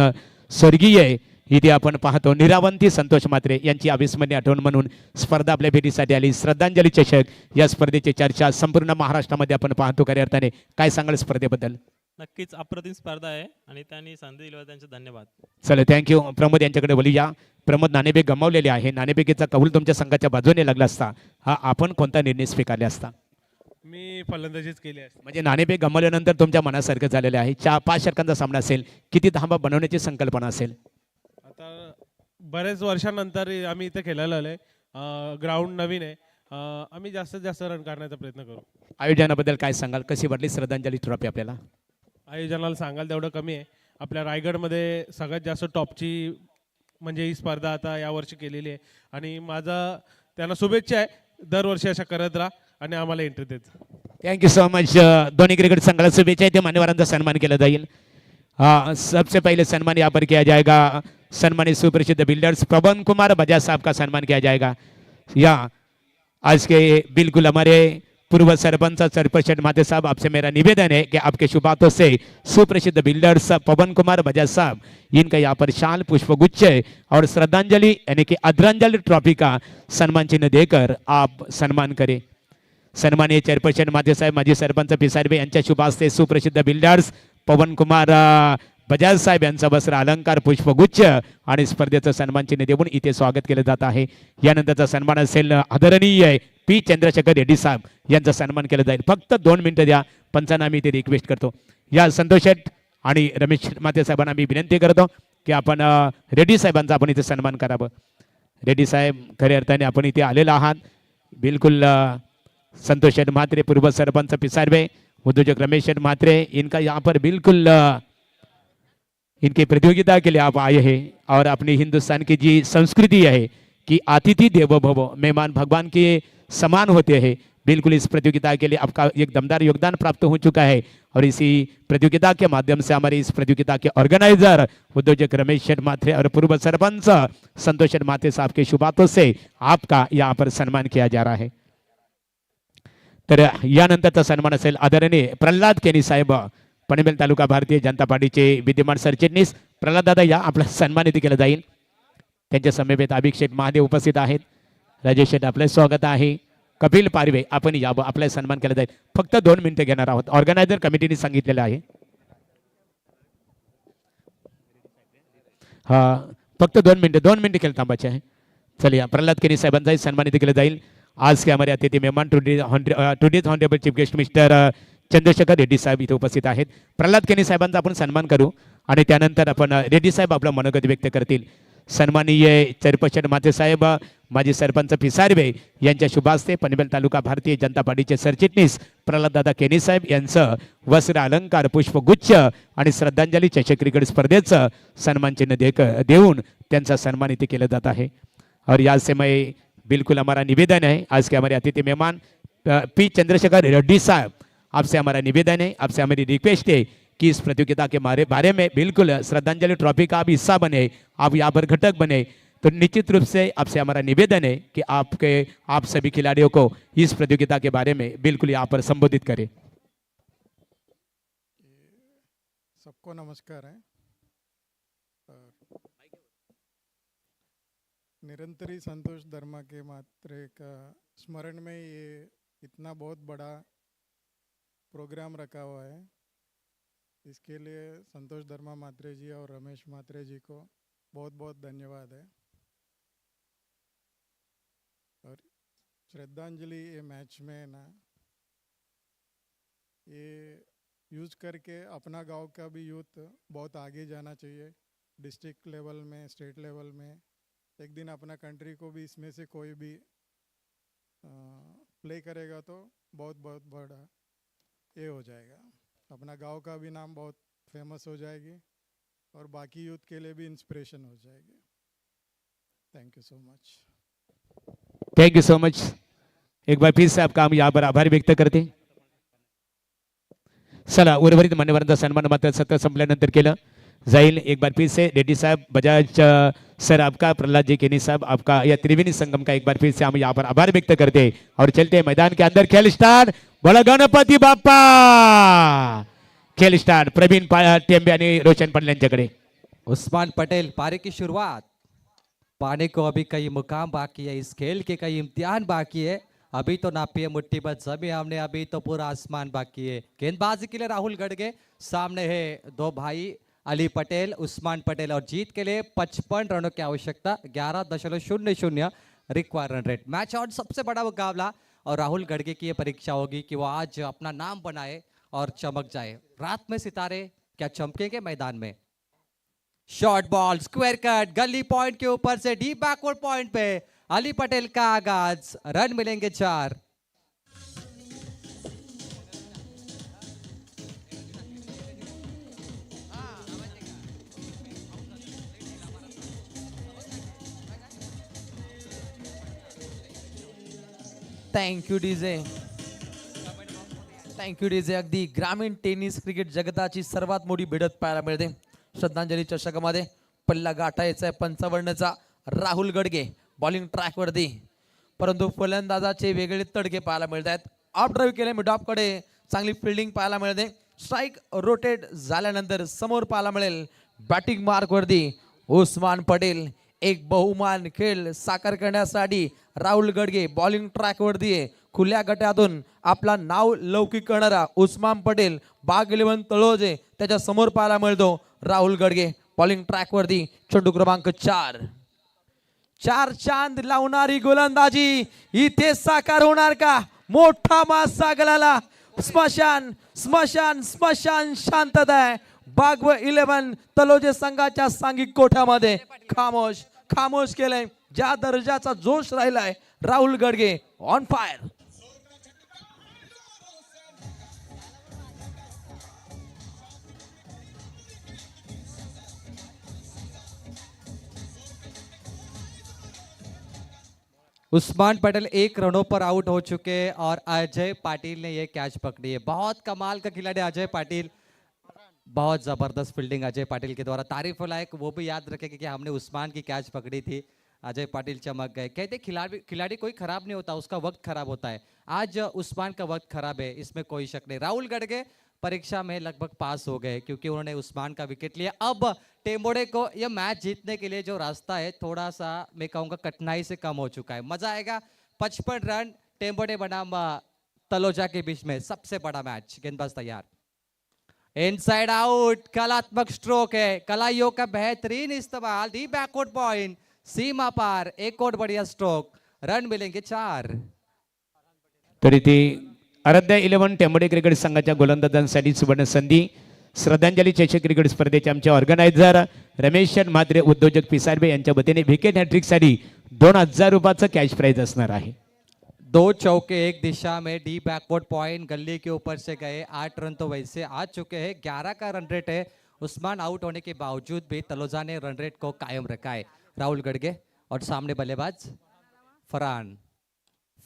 स्वर्गीय इथे आपण पाहतो निरावंती संतोष म्हात्रे यांची अविस्मरणीय आठवण म्हणून स्पर्धा आपल्या भेटीसाठी आली. श्रद्धांजली चषक या स्पर्धेची चर्चा संपूर्ण महाराष्ट्रामध्ये आपण पाहतो. खऱ्या अर्थाने काय सांगाल स्पर्धेबद्दल? नक्कीच अप्रतिम स्पर्धा आहे आणि त्यांनी संधी दिल्यावर त्यांचे धन्यवाद. चला थँक्यू. प्रमोद यांच्याकडे बोलूया. प्रमोद नाणेफेक गमावलेले आहे. नाणेफेकीचा कौल तुमच्या संघाच्या बाजूने लागला असता हा आपण कोणता निर्णय स्वीकारला असता? मी फलंदाजीच केली असते. म्हणजे नाणेफेक गमावल्यानंतर तुमच्या मनासारखं झालेलं आहे. 5 षटकांचा सामना असेल. किती धावा बनवण्याची संकल्पना असेल? आता बरेच वर्षानंतर आम्ही इथे खेळायला आलोय. ग्राउंड नवीन आहे. आम्ही जास्तीत जास्त रन करण्याचा प्रयत्न करू. आयोजनाबद्दल काय सांगाल? कशी वाटली श्रद्धांजली ट्रॉफी आपल्याला? आयोजनाला सांगाल तेवढं कमी आहे. आपल्या रायगडमध्ये सगळ्यात जास्त टॉपची म्हणजे ही स्पर्धा आता यावर्षी केलेली आहे आणि माझा त्यांना शुभेच्छा आहे. दरवर्षी अशा करत राहा आणि आम्हाला एंट्री देत. Thank you so much. दोन्ही क्रिकेट संघाला शुभेच्छा. ते मान्यवरांचा सन्मान केला जाईल. सबसे पहले सम्मान यहाँ पर किया जाएगा सम्मानित सुप्रसिद्ध बिल्डर्स पवन कुमार बजाज साहब का सम्मान किया जाएगा. या आज के बिल्कुल हमारे पूर्व सरपंच सरपंच माते साहब आपसे मेरा निवेदन है कि आपके शुभ हाथों से सुप्रसिद्ध बिल्डर्स पवन कुमार बजाज साहब इनका यहाँ पर शाल पुष्पगुच्छ और श्रद्धांजलि यानी कि आदरांजलि ट्रॉफी का सम्मान चिन्ह देकर आप सम्मान करें. सन्माननीय चेअरपर्सन माते साहेब माजी सरपंच पिसारबे यांच्या शुभ हस्ते सुप्रसिद्ध बिल्डर्स पवन कुमार बजाज साहेब यांचा वस्त्र अलंकार पुष्पगुच्छ आणि स्पर्धेचं सन्मान चिन्ह देऊन इथे स्वागत केलं जात आहे. यानंतरचा सन्मान असेल आदरणीय पी चंद्रशेखर रेड्डी साहेब यांचा सन्मान केला जाईल. फक्त 2 मिनिटं द्या. पंचांना मी इथे रिक्वेस्ट करतो. या संतोष शेठ आणि रमेश माते साहेबांना मी विनंती करतो की आपण रेड्डी साहेबांचा आपण इथे सन्मान करावं. रेड्डी साहेब खऱ्या अर्थाने आपण इथे आलेला आहात. बिल्कुल संतोष शेठ म्हात्रे पूर्व सरपंच पिसारबे उद्योजक रमेश शेठ म्हात्रे इनका यहाँ पर बिल्कुल इनकी प्रतियोगिता के लिए आप आए हैं और अपनी हिंदुस्तान की जी संस्कृति है कि अतिथि देवो भव मेहमान भगवान के समान होते हैं. बिल्कुल इस प्रतियोगिता के लिए आपका एक दमदार योगदान प्राप्त हो चुका है और इसी प्रतियोगिता के माध्यम से हमारे इस प्रतियोगिता के ऑर्गेनाइजर उद्योजक रमेश शेठ म्हात्रे और पूर्व सरपंच संतोष शेठ म्हात्रे साहब के शुभ हाथों से आपका यहाँ पर सम्मान किया जा रहा है. तर यानंतरचा सन्मान असेल आदरणीय प्रल्हाद केनी साहेब पनवेल तालुका भारतीय जनता पार्टीचे विद्यमान सरचिटणीस. प्रल्हाद दादा या आपला सन्मान इथे केला जाईल. त्यांच्या समवेत अभिषेक शेठ महादेव उपस्थित आहेत. राजेश शेठ आपले स्वागत आहे. कपिल पारवे आपण यावं आपला सन्मान केला जाईल. फक्त 2 मिनिटं घेणार आहोत. ऑर्गनायझर कमिटीने सांगितलेलं आहे. हा फक्त 2 मिनिटं केलं थांबायचे आहे. चलिए प्रल्हाद केनी साहेबांचाही सन्मान इथे केलं जाईल. आज के हमारे अतिथि मेहमान today's honourable chief guest mister Chandrashekar Reddy saheb इथे उपस्थित आहेत. प्रल्हाद केनी साहेबांचा आपण सन्मान करू आणि त्यानंतर आपण रेड्डी साहेब आपलं मनोगत व्यक्त करतील. सन्माननीय चेअरपर्सन माते साहेब माजी सरपंच पिसारबे यांच्या शुभ हस्ते पनवेल तालुका भारतीय जनता पार्टीचे सरचिटणीस प्रल्हाददादा केनी साहेब यांचं वस्त्र अलंकार पुष्पगुच्छ आणि श्रद्धांजली चषक क्रिकेट स्पर्धेचं सन्मान चिन्ह देऊन त्यांचा सन्मान इथे केला जात आहे. और याद से मैं बिल्कुल हमारा निवेदन है आज के हमारे अतिथि मेहमान पी चंद्रशेखर रेड्डी साहब आपसे हमारा निवेदन है आपसे हमारी रिक्वेस्ट है कि इस प्रतियोगिता के बारे में बिल्कुल श्रद्धांजलि ट्रॉफी का आप हिस्सा बने आप यहाँ पर घटक बने तो निश्चित रूप से आपसे हमारा निवेदन है कि आप सभी खिलाड़ियों को इस प्रतियोगिता के बारे में बिल्कुल यहाँ पर संबोधित करें. सबको नमस्कार है. निरंतरी संतोष धर्मा के मात्रे का स्मरण में ये इतना बहुत बड़ा प्रोग्राम रखा हुआ है, इसके लिए संतोष धर्मा मात्रे जी और रमेश मात्रे जी को बहुत बहुत धन्यवाद है। और श्रद्धांजलि ये मैच में ना ये यूज करके अपना गांव का भी यूथ बहुत आगे जाना चाहिए, डिस्ट्रिक्ट लेवल में, स्टेट लेवल में। एक दिन अपना कंट्री को भी इसमें से कोई भी प्ले करेगा तो बहुत बहुत बड़ा ये हो जाएगा, अपना गांव का भी नाम बहुत फेमस हो जाएगी और बाकी यूथ के लिए भी इंस्पिरेशन हो जाएगी। Thank you so much. Thank you so much. एक बार फिर से आपका हम यहाँ पर आभार व्यक्त करते हैं। चला, उर्वरित मान्यवरांचा सन्मान मात्र सत्र संपल्यानंतर केलं जाईल। एक बार फिर से रेड्डी साहब, बजाज सर आपका, प्रहलाद जी केनी साहब आपका, या त्रिवेणी संगम का एक बार फिर से हम यहाँ पर आभार व्यक्त करते हैं और चलते हैं मैदान के अंदर। खेल स्टार्ट, बोला गणपति बाप्पा। खेल स्टार्ट, प्रवीण टेंबे आणि रोशन पाटील यांच्याकडे। उस्मान पटेल, पारी की शुरुआत। पाने को अभी कई मुकाम बाकी है, इस खेल के कई इम्तिहान बाकी है। अभी तो नापिए मुट्ठी भर जमी हमने, अभी तो पूरा आसमान बाकी है। गेंदबाजी के लिए राहुल गढ़गे, सामने है दो भाई अली पटेल, उस्मान पटेल, और जीत के लिए 55 रनों की आवश्यकता, 11.00 रिक्वायर रन रेट। मैच और सबसे बड़ा मुकाबला, और राहुल गढ़गे की ये परीक्षा होगी कि वो आज अपना नाम बनाए और चमक जाए। रात में सितारे क्या चमकेंगे मैदान में? शॉर्ट बॉल, स्क्वायर कट, गली पॉइंट के ऊपर से डीप बैकवर्ड पॉइंट पे अली पटेल का आगाज। रन मिलेंगे 4। Thank you DJ, thank you DJ. अगदी ग्रामीण टेनिस क्रिकेट जगताची सर्वात मोठी भिडत पाहायला मिळते। श्रद्धांजली चषकामध्ये पल्ला गाठायचा आहे 55चा। राहुल गडगे बॉलिंग ट्रॅकवरती, परंतु फलंदाजाचे वेगळे तडके पाहायला मिळत आहेत। ऑफ ड्राईव्ह केले मिडऑफकडे, चांगली फिल्डिंग पाहायला मिळते। स्ट्राईक रोटेट झाल्यानंतर समोर पाहायला मिळेल बॅटिंग मार्कवरती उस्मान पटेल। एक बहुमान खेळ साकार करण्यासाठी राहुल गडगे बॉलिंग ट्रॅकवरती आहे। खुल्या गटातून आपला नाव लौकिक करणारा उस्मान पटेल, बाग 11 तळोजे त्याच्या समोर पाहायला मिळतो राहुल गडगे बॉलिंग ट्रॅकवरती। चेंडू क्रमांक 4, 4 चांद लावणारी गोलंदाजी इथे साकार होणार का? मोठा मासा गळाला, स्मशान स्मशान स्मशान शांतता आहे। बाग 11 तलोजे संघाच्या सांघिक कोठ्यामध्ये खामोश खामोश केलंय। ज्या दर्जाचा जोश राहिलाय, राहुल गडगे ऑन फायर। उस्मान पटेल 1 रनों पर आउट हो चुके हैं और अजय पाटिल ने ये कैच पकड़ी है। बहुत कमाल का खिलाड़ी अजय पाटिल, बहुत जबरदस्त फील्डिंग अजय पाटिल के द्वारा। तारीफ लायक, वो भी याद रखेंगे कि हमने उस्मान की कैच पकड़ी थी, अजय पाटिल चमक गए। कहते खिलाड़ी कोई खराब नहीं होता, उसका वक्त खराब होता है। आज उस्मान का वक्त खराब है, इसमें कोई शक नहीं। राहुल गढ़गे परीक्षा में लगभग पास हो गए क्योंकि उन्होंने उस्मान का विकेट लिया। अब टेम्बोडे को यह मैच जीतने के लिए जो रास्ता है थोड़ा सा मैं कहूँगा कठिनाई से कम हो चुका है। मजा आएगा। 55 रन टेम्बोडे बनाम तलोजा के बीच में सबसे बड़ा मैच। गेंदबाज तैयार, इनसाइड आउट, कलात्मक स्ट्रोक है, कलाइयों का बेहतरीन इस्तेमाल, दी बैकवर्ड पॉइंट, सीमा पार, एक और बढ़िया स्ट्रोक। रन मिलेंगे 4। तरी ती आराध्या 11 टेंबोडे क्रिकेट संघाच्या गोलंदाजांसाठी सुवर्ण संधी। श्रद्धांजली चषक क्रिकेट स्पर्धेचे आमचे ऑर्गनायझर रमेश म्हात्रे, उद्योजक पिसारबे यांच्या वतीने विकेट हॅट्रिकसाठी 2000 रुपयाचं कॅश प्राइज असणार आहे। 2 चौके एक दिशा में, डी बैकवर्ड पॉइंट, गली के ऊपर से गए। 8 रन तो वैसे आ चुके हैं, 11 का रन रेट है। उस्मान आउट होने के बावजूद भी तलोजा ने रन रेट को कायम रखा है। राहुल गढ़गे और सामने बल्लेबाज फरहान।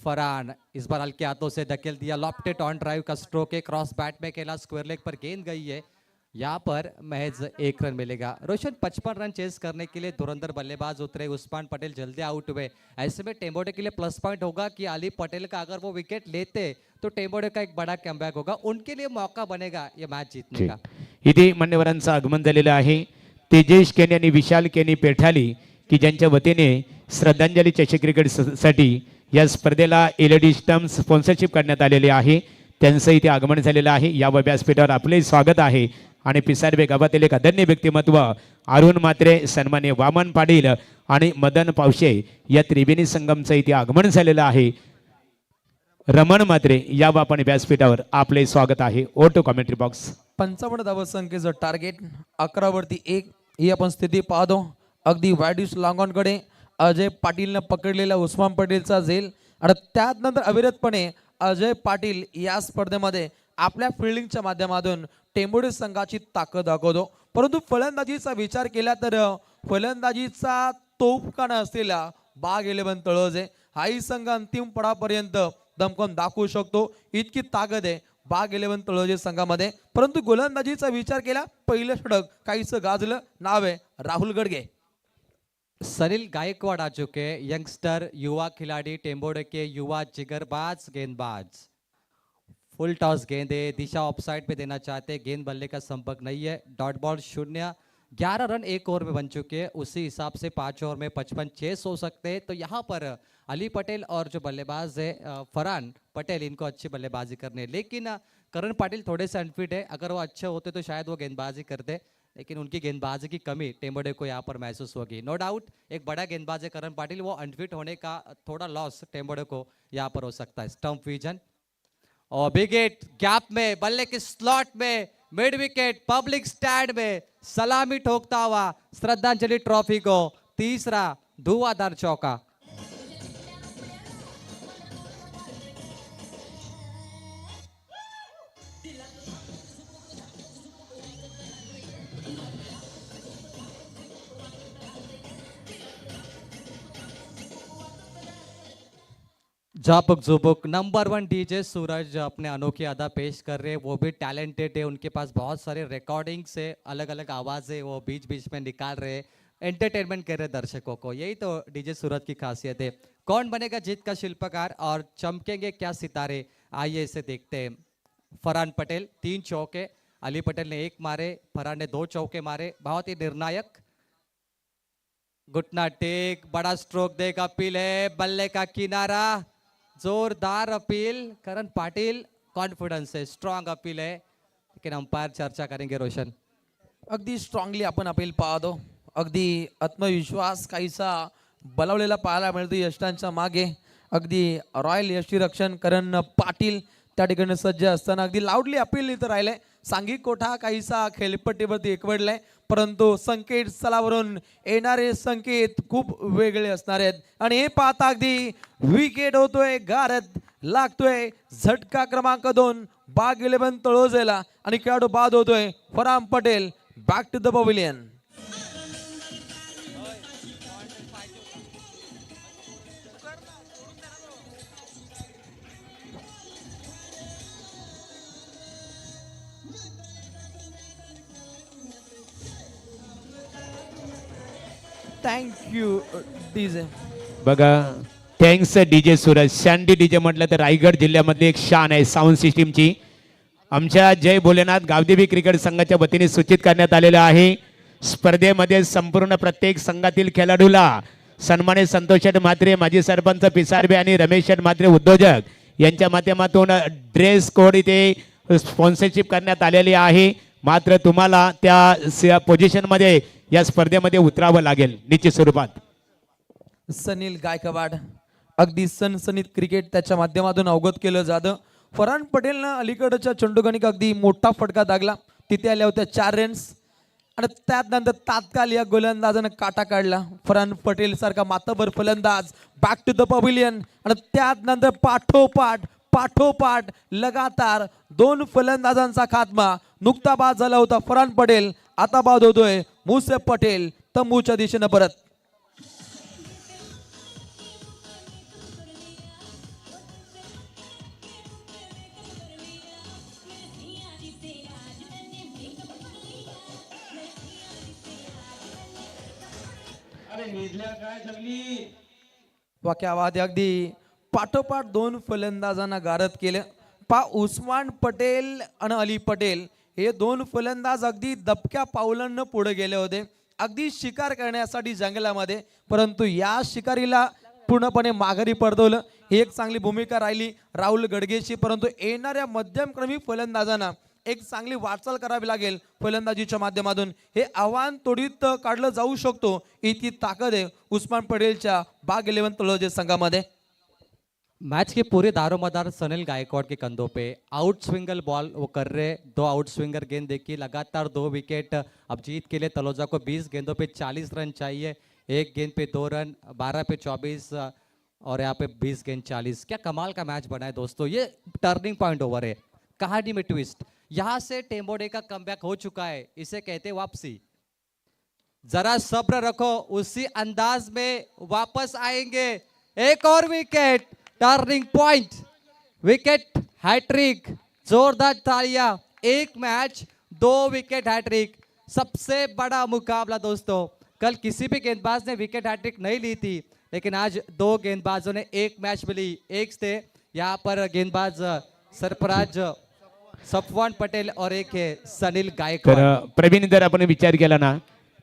फरहान इस बार हल्के हाथों से धकेल दिया, लॉफ्टेड ऑन ड्राइव का स्ट्रोक है, क्रॉस बैट में खेला, स्क्वायर लेग पर गेंद गई है। यहाँ पर महज 1 रन मिलेगा। रोशन 55 रन चेस करने के लिए धुरंधर बल्लेबाज उतरे, उस्मान पटेल जल्दी आउट हुए। ऐसे में टेम्बोडे के लिए प्लस पॉइंट होगा कि अली पटेल का अगर वो विकेट लेते तो टेम्बोडे का एक बड़ा कमबॅक होगा, उनके लिए मौका बनेगा ये मैच जीतने का। इथे मान्यवरांचं आगमन झालेलं आहे। तेजेश केनी आणि विशाल केनी पेठाली की ज्यांच्या वतीने श्रद्धांजली चषक क्रिकेट साठी या स्पर्धेला LED स्टम्प स्पॉन्सरशिप करण्यात आलेले आहे। त्यांचं इथे आगमन झालेलं आहे. या व्यासपीठावर आपले स्वागत आहे. आणि पिसारवे गावातील एक अदन्य व्यक्तिमत्व अरुण म्हात्रे, सन्माननीय वामन पाटील आणि मदन पावशे या त्रिवेणी संगमचं इथे आगमन झालेलं आहे. रमण म्हात्रे या आपण व्यासपीठावर आपले स्वागत आहे. O two commentary box. 55 धावसंख्येचं टार्गेट 11 ही आपण स्थिती पाहतो. अगदी वाईडिश लॉंगॉनकडे अजय पाटीलनं पकडलेला उस्मान पटेलचा झेल आणि त्यानंतर अविरतपणे अजय पाटील या स्पर्धेमध्ये आपल्या फिल्डिंगच्या माध्यमातून टेंबोडे संघाची ताकद दाखवतो. परंतु फलंदाजीचा विचार केला तर फलंदाजीचा तोफखाना असलेला बाग 11 तळोजे हाही संघ अंतिम पडापर्यंत दमकून दाखवू शकतो. इतकी ताकद आहे बाग 11 तळोजे संघामध्ये. परंतु गोलंदाजीचा विचार केला पहिलं षटक काहीसं गाजलं. नाव आहे राहुल गडगे. सनील गायकवाड़ आ चुके हैं, यंगस्टर युवा खिलाड़ी, टेम्बोडे के युवा जिगरबाज गेंदबाज. फुल टॉस गेंदे, दिशा ऑफसाइड पे देना चाहते हैं, गेंद बल्ले का संपर्क नहीं है. Dot ball 0. 11 रन एक ओवर में बन चुके हैं. उसी हिसाब से 5 ओवर में 55 चेस हो सकते हैं. तो यहाँ पर अली पटेल और जो बल्लेबाज है फरहान पटेल, इनको अच्छी बल्लेबाजी करनी है. लेकिन करण पाटिल थोड़े से अनफिट है. अगर वो अच्छे होते तो शायद वो गेंदबाजी करते, लेकिन उनकी गेंदबाजी की कमी टेम्बोडे को यहाँ पर महसूस होगी. नो डाउट एक बड़ा गेंदबाज है करण पाटिल, वो अनफिट होने का थोड़ा लॉस टेम्बोडे को यहाँ पर हो सकता है. स्टंप विजन और बिग हिट गैप में, बल्ले के स्लॉट में, मिड विकेट पब्लिक स्टैंड में सलामी ठोकता हुआ श्रद्धांजलि ट्रॉफी को तीसरा धुआंधार चौका. झापुक झुपुक नंबर 1 डीजे सूरज अपने अनोखी अदा पेश कर रहे हैं. वो भी टैलेंटेड है, उनके पास बहुत सारे रिकॉर्डिंग्स है, अलग अलग आवाज़ें वो बीच बीच में निकाल रहे हैं, एंटरटेनमेंट कर रहे हैं दर्शकों को. यही तो डीजे सूरज की खासियत है. कौन बनेगा जीत का शिल्पकार और चमकेंगे क्या सितारे, आइए इसे देखते हैं. फरहान पटेल 3 चौके, अली पटेल ने 1 मारे, फरहान ने 2 चौके मारे. बहुत ही निर्णायक. घुटना टेक, बड़ा स्ट्रोक देगा, अपील है, बल्ले का किनारा, जोरदार अपील. करण पाटिल कॉन्फिडेंस है, स्ट्रॉन्ग अपील है, लेकिन अंपायर चर्चा करेंगे. रोशन अगदी स्ट्रॉंगली आपण अपील पाहतो. अगदी आत्मविश्वास काहीसा बलवलेला पाहायला मिळतो यष्टांच्या मागे. अगदी रॉयल यष्टीरक्षण करण पाटील त्या ठिकाणी सज्ज असताना अगदी लाऊडली अपील इथं राहिले. सांघिक कोठा काहीसा खेळपट्टीवरती एकवडलाय, परंतु संकेत स्थळावरून येणारे संकेत खूप वेगळे असणार आहेत. आणि हे पाहता अगदी विकेट होतोय, गारद लागतोय. झटका क्रमांक 2 बाग 11 तळोजेला आणि खेळाडू बाद होतोय Farhan Patel. Back to the pavilion. Thank you DJ. बघा, थँक्स डीजे सूरज. शांडी डीजे म्हटलं तर रायगड जिल्ह्यामधली एक शान आहे साऊंड सिस्टीमची. आमच्या जय भोलेनाथ गावदेवी क्रिकेट संघाच्या वतीने सूचित करण्यात आलेलं आहे, स्पर्धेमध्ये संपूर्ण प्रत्येक संघातील खेळाडूला सन्मानित संतोष शेठ म्हात्रे, माजी सरपंच पिसारबे आणि रमेश शेठ म्हात्रे उद्योजक यांच्या माध्यमातून ड्रेस कोड इथे स्पॉन्सरशिप करण्यात आलेली आहे. मात्र तुम्हाला त्या पोझिशनमध्ये या स्पर्धेमध्ये उतरावं लागेल निश्चित स्वरूपात. सनील गायकवाड अगदी सनसनीत क्रिकेट त्याच्या माध्यमातून अवगत केलं जातं. फरहान पटेलनं अलीकडच्या चेंडूगणिक अगदी मोठा फटका दागला. तिथे आल्या होत्या 4 रन्स आणि त्यानंतर तात्काळ या गोलंदाजानं काटा काढला. फरहान पटेल सारखा मातबर फलंदाज बॅक टू द पवेलियन आणि त्यानंतर पाठोपाठ लगातार 2 फलंदाजांचा खात्मा. नुकता बाद झाला होता फरहान पटेल, आता बाद होतोय मुसेफ पटेल तंबूच्या दिशेनं परत. वाक्यावाद अगदी पाठोपाठ 2 फलंदाजांना गारद केलं. उस्मान पटेल आणि अली पटेल हे 2 फलंदाज अगदी दबक्या पावलांना पुढे गेले होते, अगदी शिकार करण्यासाठी जंगलामध्ये. परंतु या शिकारीला पूर्णपणे माघारी परतवलं. ही एक चांगली भूमिका राहिली राहुल गडगेची, परंतु येणाऱ्या मध्यमक्रमी फलंदाजांना एक चांगली वाटचाल करावी लागेल फलंदाजीच्या माध्यमातून. हे आव्हान तोडीत काढलं जाऊ शकतो, इतकी ताकद आहे उस्मान पटेलच्या बाग 11 तळोजे संघामध्ये. मैच के पूरे दारोमदार सनील गायकवाड़ के कंधों पे आउट स्विंगल बॉल वो कर रहे, 2 आउट स्विंगर गेंद देखी, लगातार 2 विकेट. अब जीत के लिए तलोजा को 20 गेंदों पे 40 रन चाहिए, एक गेंद पे 2 रन, 12 पे 24 और यहाँ पे 20 गेंद 40. क्या कमाल का मैच बना है दोस्तों. ये टर्निंग पॉइंट ओवर है, कहानी में ट्विस्ट. यहाँ से टेम्बोडे का कमबैक हो चुका है, इसे कहते वापसी. जरा सब्र रखो, उसी अंदाज में वापस आएंगे. एक और wicket, turning point, wicket hattrick, जोरदार तालियां. एक मैच 2 विकेट हैट्रिक, सबसे बड़ा मुकाबला दोस्तों. कल किसी भी गेंदबाज ने विकेट हैट्रिक नहीं ली थी, लेकिन आज 2 गेंदबाजों ने एक मैच में ली. एक थे यहाँ पर गेंदबाज सरफराज सफवान पटेल और एक है सनील गायकवाड. तर प्रवीण, जर आपण विचार केला ना,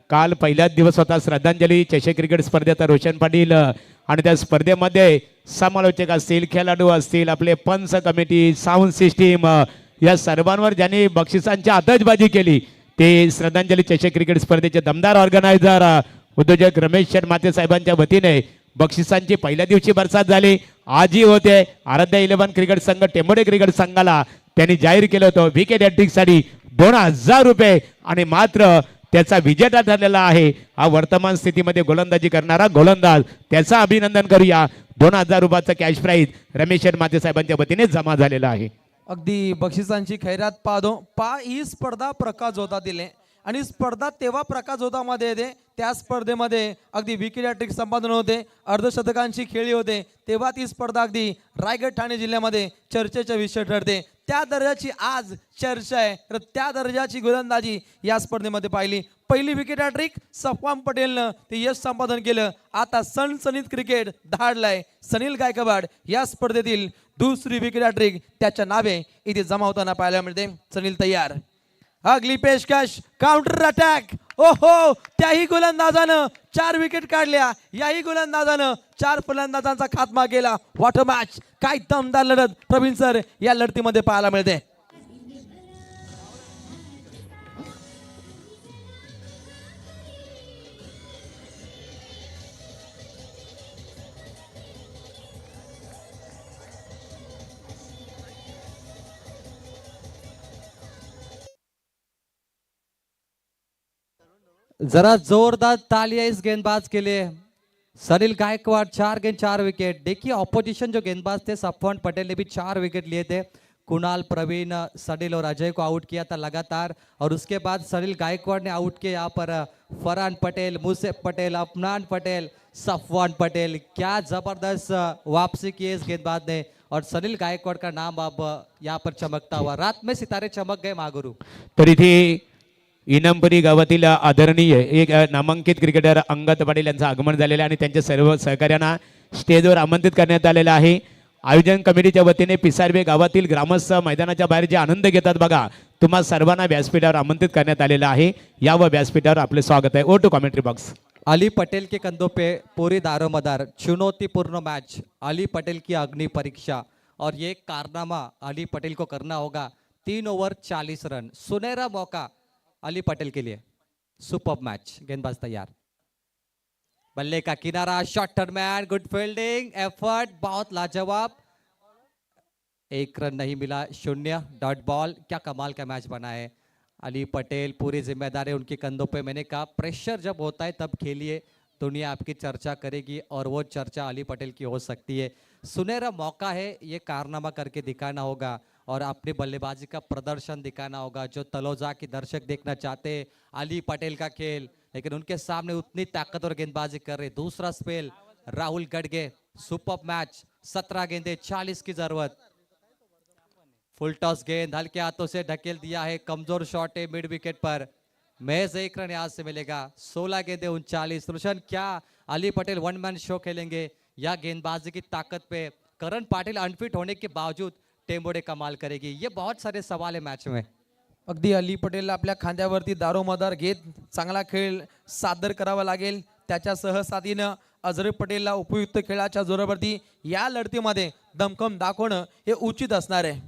काल पहिलाच दिवस होता श्रद्धांजली चषक क्रिकेट स्पर्धेचा. रोशन पाटील आणि त्या स्पर्धेमध्ये समालोचक असतील, खेळाडू असतील, आपले पंच कमिटी, साऊंड सिस्टीम या सर्वांवर ज्यांनी बक्षिसांची आतषबाजी केली ते श्रद्धांजली चषक क्रिकेट स्पर्धेचे दमदार ऑर्गनायझर उद्योजक रमेश शर्माते साहेबांच्या वतीने बक्षिसांची पहिल्या दिवशी बरसात झाली, आजही होते. आराध्या 11 क्रिकेट संघ टेंबोडे क्रिकेट संघाला त्यांनी जाहीर केलं होतं विकेट हॅट्रिकसाठी 2000 रुपये आणि मात्र त्याचा विजेता ठरलेला आहे हा वर्तमान स्थितीमध्ये गोलंदाजी करणारा गोलंदाज. त्याचा अभिनंदन करूया. 2000 रुपयाचा कॅश प्राईज रमेश शर्माते साहेबांच्या वतीने जमा झालेला आहे. अगदी बक्षिसांची खैरात पा ही स्पर्धा प्रकाश जोतातील आहे आणि स्पर्धा तेव्हा प्रकाश जोतामध्ये येते, त्या स्पर्धेमध्ये अगदी विकेट हॅट्रिक संपादन होते, अर्धशतकांची खेळी होते, तेव्हा ती स्पर्धा अगदी रायगड ठाणे जिल्ह्यामध्ये चर्चेचा विषय ठरते. त्या दर्जाची आज चर्चा आहे, तर त्या दर्जाची गोलंदाजी या स्पर्धेमध्ये पाहिली. पहिली विकेट हॅट्रिक सफवान पटेलनं ते यश संपादन केलं. आता सणसणीत क्रिकेट धाडलाय सनील गायकवाड. या स्पर्धेतील दुसरी विकेट हॅट्रिक त्याच्या नावे इथे जमा होताना पाहायला मिळते. सनील तयार, अगली पेशकश, काउंटर अटॅक. ओहो, त्याही गोलंदाजानं 4 विकेट काढल्या, याही गोलंदाजानं 4 फलंदाजांचा खात्मा केला. व्हॉट अ मॅच, काय दमदार लढत प्रवीण सर या लढतीमध्ये पाहायला मिळते. जरा जोरदार तालियां इस गेंदबाज के लिए. सनील गायकवाड़ 4 गेंद 4 विकेट. देखिए ऑपोजिशन जो गेंदबाज थे सफवान पटेल ने भी 4 विकेट लिए थे. कुणाल, प्रवीण, सनील और अजय को आउट किया था लगातार, और उसके बाद सनील गायकवाड़ ने आउट किया यहाँ पर फरहान पटेल, मुसेफ पटेल, अफनान पटेल, सफवान पटेल. क्या जबरदस्त वापसी की है इस गेंदबाज ने, और सनील गायकवाड़ का नाम अब यहाँ पर चमकता हुआ. रात में सितारे चमक गए महागुरु. तर इथे इनामपुरी गावातील आदरणीय एक नामांकित क्रिकेटर अंगद पाटील यांचं आगमन झालेलं आहे आणि त्यांच्या सर्व सहकार्यांना स्टेजवर आमंत्रित करण्यात आलेलं आहे. आयोजन कमिटीच्या वतीने पिसारवे गावातील ग्रामस्थ मैदानाच्या बाहेर जे आनंद घेतात बघा, तुम्हा सर्वांना व्यासपीठावर आमंत्रित करण्यात आलेलं आहे. या व व्यासपीठावर आपले स्वागत आहे. O two commentary box. Ali Patel के कंधों पे पूरी दारोमदार चुनौतीपूर्ण मैच, अली पटेल की अग्नि परीक्षा, और ये कारनामा अली पटेल को करना होगा. 3 ओवर 40 रन, सुनहरा मौका अली पटेल के लिए. सुपर मैच, गेंदबाज तैयार, बल्ले का किनारा, शॉट टर्नमैन, गुड फील्डिंग, एफर्ट बहुत लाजवाब. 1 रन नहीं मिला, 0 डॉट बॉल. क्या कमाल का मैच बना है. अली पटेल, पूरी जिम्मेदारी उनके कंधों पे. मैंने कहा प्रेशर जब होता है तब खेलिए, दुनिया आपकी चर्चा करेगी, और वो चर्चा अली पटेल की हो सकती है. सुनहरा मौका है, ये कारनामा करके दिखाना होगा और अपनी बल्लेबाजी का प्रदर्शन दिखाना होगा. जो तलोजा के दर्शक देखना चाहते हैं अली पटेल का खेल, लेकिन उनके सामने उतनी ताकतवर गेंदबाजी कर रहे. दूसरा spell Rahul Gadge, super match, 17 गेंदे 40 की जरूरत. फुल टॉस गेंद हल्के हाथों से ढकेल दिया है, कमजोर शॉट है मिड विकेट पर. महज 1 रन यहाँ से मिलेगा. 16 गेंदे 39. रोशन, क्या अली पटेल 1 मैन शो खेलेंगे या गेंदबाजी की ताकत पे करण पाटिल अनफिट होने के बावजूद टेंबोडे कमाल करेगी. ये बहुत सारे सवाल है मैच में. अगदी अली पटेलला आपल्या खांद्यावरती दारोमदार घेत चांगला खेळ सादर करावा लागेल. त्याच्या सहसाथीनं अजहर पटेलला उपयुक्त खेळाच्या जोरावरती या लढतीमध्ये दमखम दाखवणं हे उचित असणार आहे.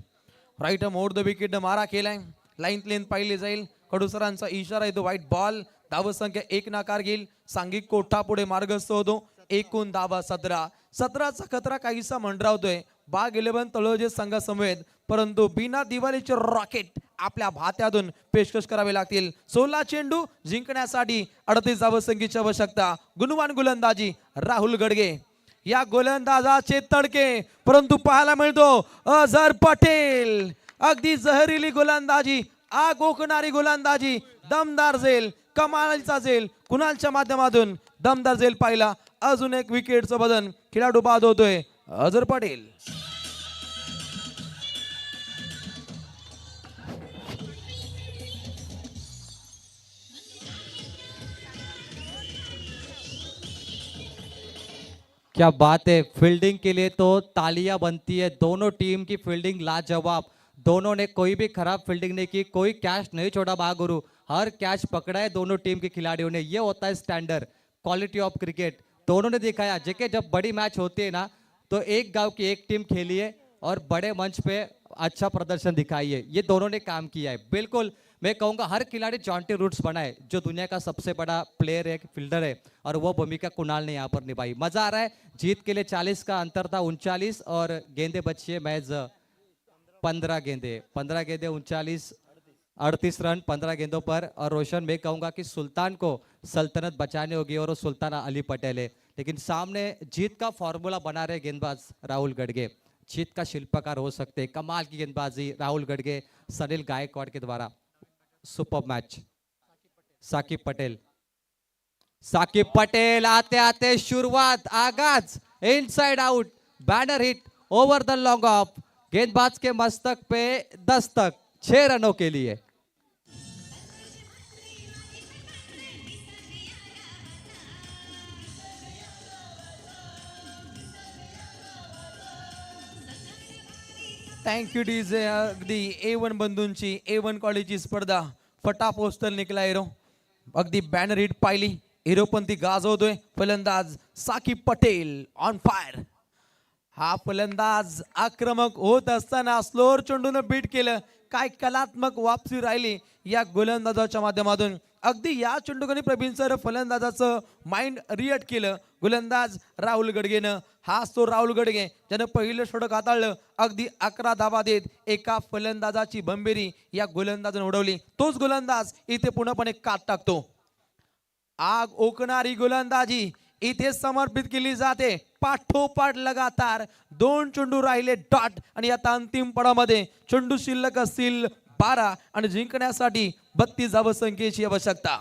राईट मोड द विकेट मारा केलाय. लाईन लेन पाहिली जाईल. कडुसरांचा इशारा येतो. White ball. धावसंख्या 1 नाकार घेईल. सांघिक कोठा पुढे मार्गस्थ होतो. एकूण धावा 17. 17चा खतरा काहीसा मंडरावतोय बाग 11 तळोजे संघासमवेत, परंतु बिना दिवाळीचे रॉकेट आपल्या भात्यातून पेशकश करावे लागतील. 16 चेंडू जिंकण्यासाठी 38 धावसंख्येची आवश्यकता. गुणवान गोलंदाजी राहुल गडगे. या गोलंदाजाचे तडके परंतु पाहायला मिळतो अजहर पटेल. अगदी जहरीली गोलंदाजी, आग ओकणारी गोलंदाजी, दमदार झेल, कमालीचा झेल, कुणालच्या माध्यमातून दमदार झेल पाहिला. अजून एक विकेटचं बदल. खेळाडू बाद होतोय अजहर पटेल. क्या बात है, फील्डिंग के लिए तो तालियां बनती है. दोनों टीम की फील्डिंग लाजवाब. दोनों ने कोई भी खराब फील्डिंग नहीं की, कोई कैच नहीं छोड़ा बागुरु, हर कैच पकड़ा है दोनों टीम के खिलाड़ियों ने. ये होता है स्टैंडर्ड, क्वालिटी ऑफ क्रिकेट. दोनों ने दिखाया. जेके जब बड़ी मैच होती है ना तो एक गांव की एक टीम खेली है और बड़े मंच पे अच्छा प्रदर्शन दिखाई है. ये दोनों ने काम किया है. बिल्कुल मैं कहूंगा हर खिलाड़ी जॉन्टी रूट्स बना है, जो दुनिया का सबसे बड़ा प्लेयर है, फील्डर है, और वो भूमिका कुणाल ने यहाँ पर निभाई. मजा आ रहा है. जीत के लिए 40 का अंतर था, 39, और गेंदे बची है मैच 15 गेंदे 39, 38 रन 15 गेंदों पर. और रोशन मैं कहूंगा कि सुल्तान को सल्तनत बचानी होगी और वो सुल्तान अली पटेल है. लेकिन सामने जीत का फॉर्मूला बना रहे गेंदबाज राहुल गडगे. जीत का शिल्पकार हो सकते हैं. कमाल की गेंदबाजी राहुल गडगे, सनील गायकवाड़ के द्वारा. Super match. साकिब पटेल आते आते शुरुआत, आगाज, inside out, banner hit over the long off. गेंदबाज के मस्तक पे दस्तक, 6 रनों के लिए. Thank you DJ. अगदी A1 बंधूंची A1 कॉलेजची स्पर्धा फटा पोस्टर निकला हिरो. अगदी बॅनर हिट पाहिली. हिरोपंथी गाजवतोय फलंदाज साकिब पटेल ऑन फायर. हा फलंदाज आक्रमक होत असताना स्लोअर चेंडून बीट केलं. काय कलात्मक वापसी राहिली या गोलंदाजाच्या माध्यमातून. अगदी या चेंडूकडे प्रवीण सर फलंदाजाचं माइंड रिएक्ट केलं. गोलंदाज राहुल गडगेनं. हाच तो राहुल गडगे ज्यानं पहिलं षटक हाताळलं. अगदी 11 धावा देत एका फलंदाजाची भंबेरी या गोलंदाजाने उडवली. तोच गोलंदाज इथे पूर्णपणे काट टाकतो. आग ओकणारी गोलंदाजी इथे समर्पित केली जाते. पाठोपाठ लगातार 2 चेंडू राहिले डॉट. आणि आता अंतिम पडामध्ये चेंडू शिल्लक असतील 12 आणि जिंकण्यासाठी 32 धावसंख्येची आवश्यकता.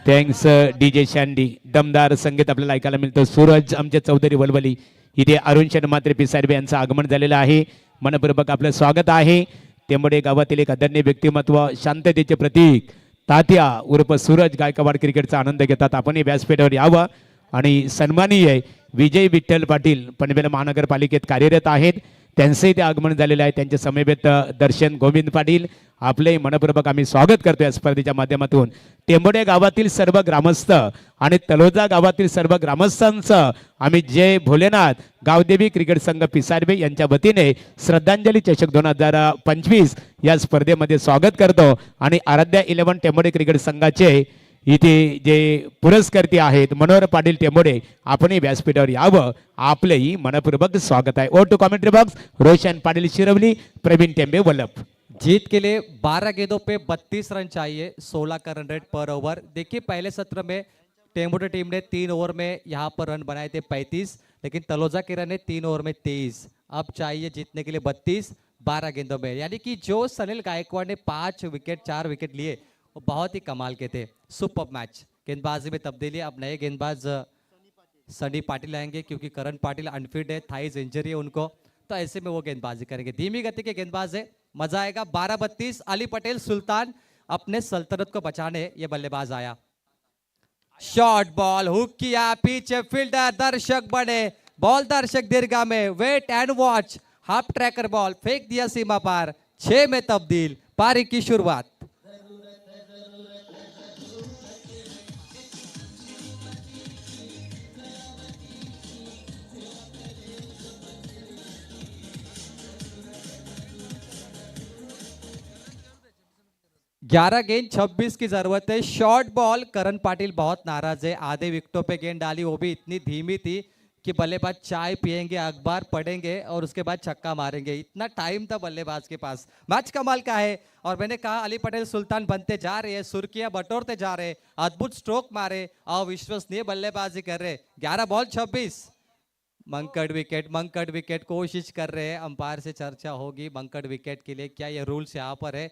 Thanks DJ शँडी. दमदार संगीत आपल्याला ऐकायला मिळतं. सूरज आमचे चौधरी वलवली. इथे अरुण शर्मात्रे पिसारबे यांचं आगमन झालेलं आहे. मनपूर्वक आपलं स्वागत आहे. टेंबडे गावातील एक आदरणीय व्यक्तिमत्व, शांततेचे प्रतीक तात्या उर्फ सूरज गायकवाड क्रिकेटचा आनंद घेतात. आपणही व्यासपीठावर यावं. आणि सन्माननीय विजय विठ्ठल पाटील पनवेल महानगरपालिकेत कार्यरत आहेत. त्यांचंही ते आगमन झालेलं आहे. त्यांच्या समवेत दर्शन गोविंद पाटील आपले मनपूर्वक आम्ही स्वागत करतो या स्पर्धेच्या माध्यमातून. टेंबडे गावातील सर्व ग्रामस्थ आणि तलोजा गावातील सर्व ग्रामस्थांचं आम्ही जय भोलेनाथ गावदेवी क्रिकेट संघ पिसारबे यांच्या वतीने श्रद्धांजली चषक 2025 या स्पर्धेमध्ये स्वागत करतो. आणि आराध्या 11 टेंबडे क्रिकेट संघाचे इथे जे पुरस्कर्ते आहेत मनोहर पाटील टेंबोडे, आपणही व्यासपीठावर यावं. आपलेही मनपूर्वक स्वागत आहे. Over to commentary box Roshan Patil Shirvali, Praveen Tembe Vallabh. जीत के लिए 12 गेंदों पे 32 रन चाहिए, 16 का रन रेट पर ओवर. देखिए पहले सत्र में टेंबुटे टीम ने 3 ओवर में यहाँ पर रन बनाए थे 35, लेकिन तलोजा के रन है 3 ओवर में 23. अब चाहिए जीतने के लिए 32 12 गेंदों में. यानी कि जो सनील गायकवाड़ ने 5 विकेट 4 विकेट लिए वो बहुत ही कमाल के थे. Super match. गेंदबाजी में तब्दीली. अब नए गेंदबाज सनी पाटिल आएंगे क्योंकि करण पाटिल अनफिट है, थाइज इंजरी है उनको, तो ऐसे में वो गेंदबाजी करेंगे. धीमी गति के गेंदबाज है, मजा आएगा. 12-32. अली पटेल सुल्तान अपने सल्तनत को बचाने ये बल्लेबाज आया. शॉर्ट बॉल हुक किया, पीछे फील्डर दर्शक बने, बॉल दर्शक दीर्घा में, wait and watch, half tracker ball फेंक दिया सीमा पार, 6 में तब्दील, पारी की शुरुआत। 11 गेंद 26 की जरूरत है। शॉर्ट बॉल, करण पाटिल बहुत नाराज है, आधे विकेटों पे गेंद डाली, वो भी इतनी धीमी थी कि बल्लेबाज चाय पिएंगे, अखबार पढ़ेंगे और उसके बाद छक्का मारेंगे, इतना टाइम था बल्लेबाज के पास। मैच कमाल का है और मैंने कहा अली पटेल सुल्तान बनते जा रहे हैं, सुर्खियां बटोरते जा रहे, अद्भुत स्ट्रोक मारे, अविश्वसनीय बल्लेबाजी कर रहे। 11 बॉल 26, मंकड़ विकेट कोशिश कर रहे हैं। अंपायर से चर्चा होगी मंकड़ विकेट के लिए, क्या ये रूल्स यहाँ पर है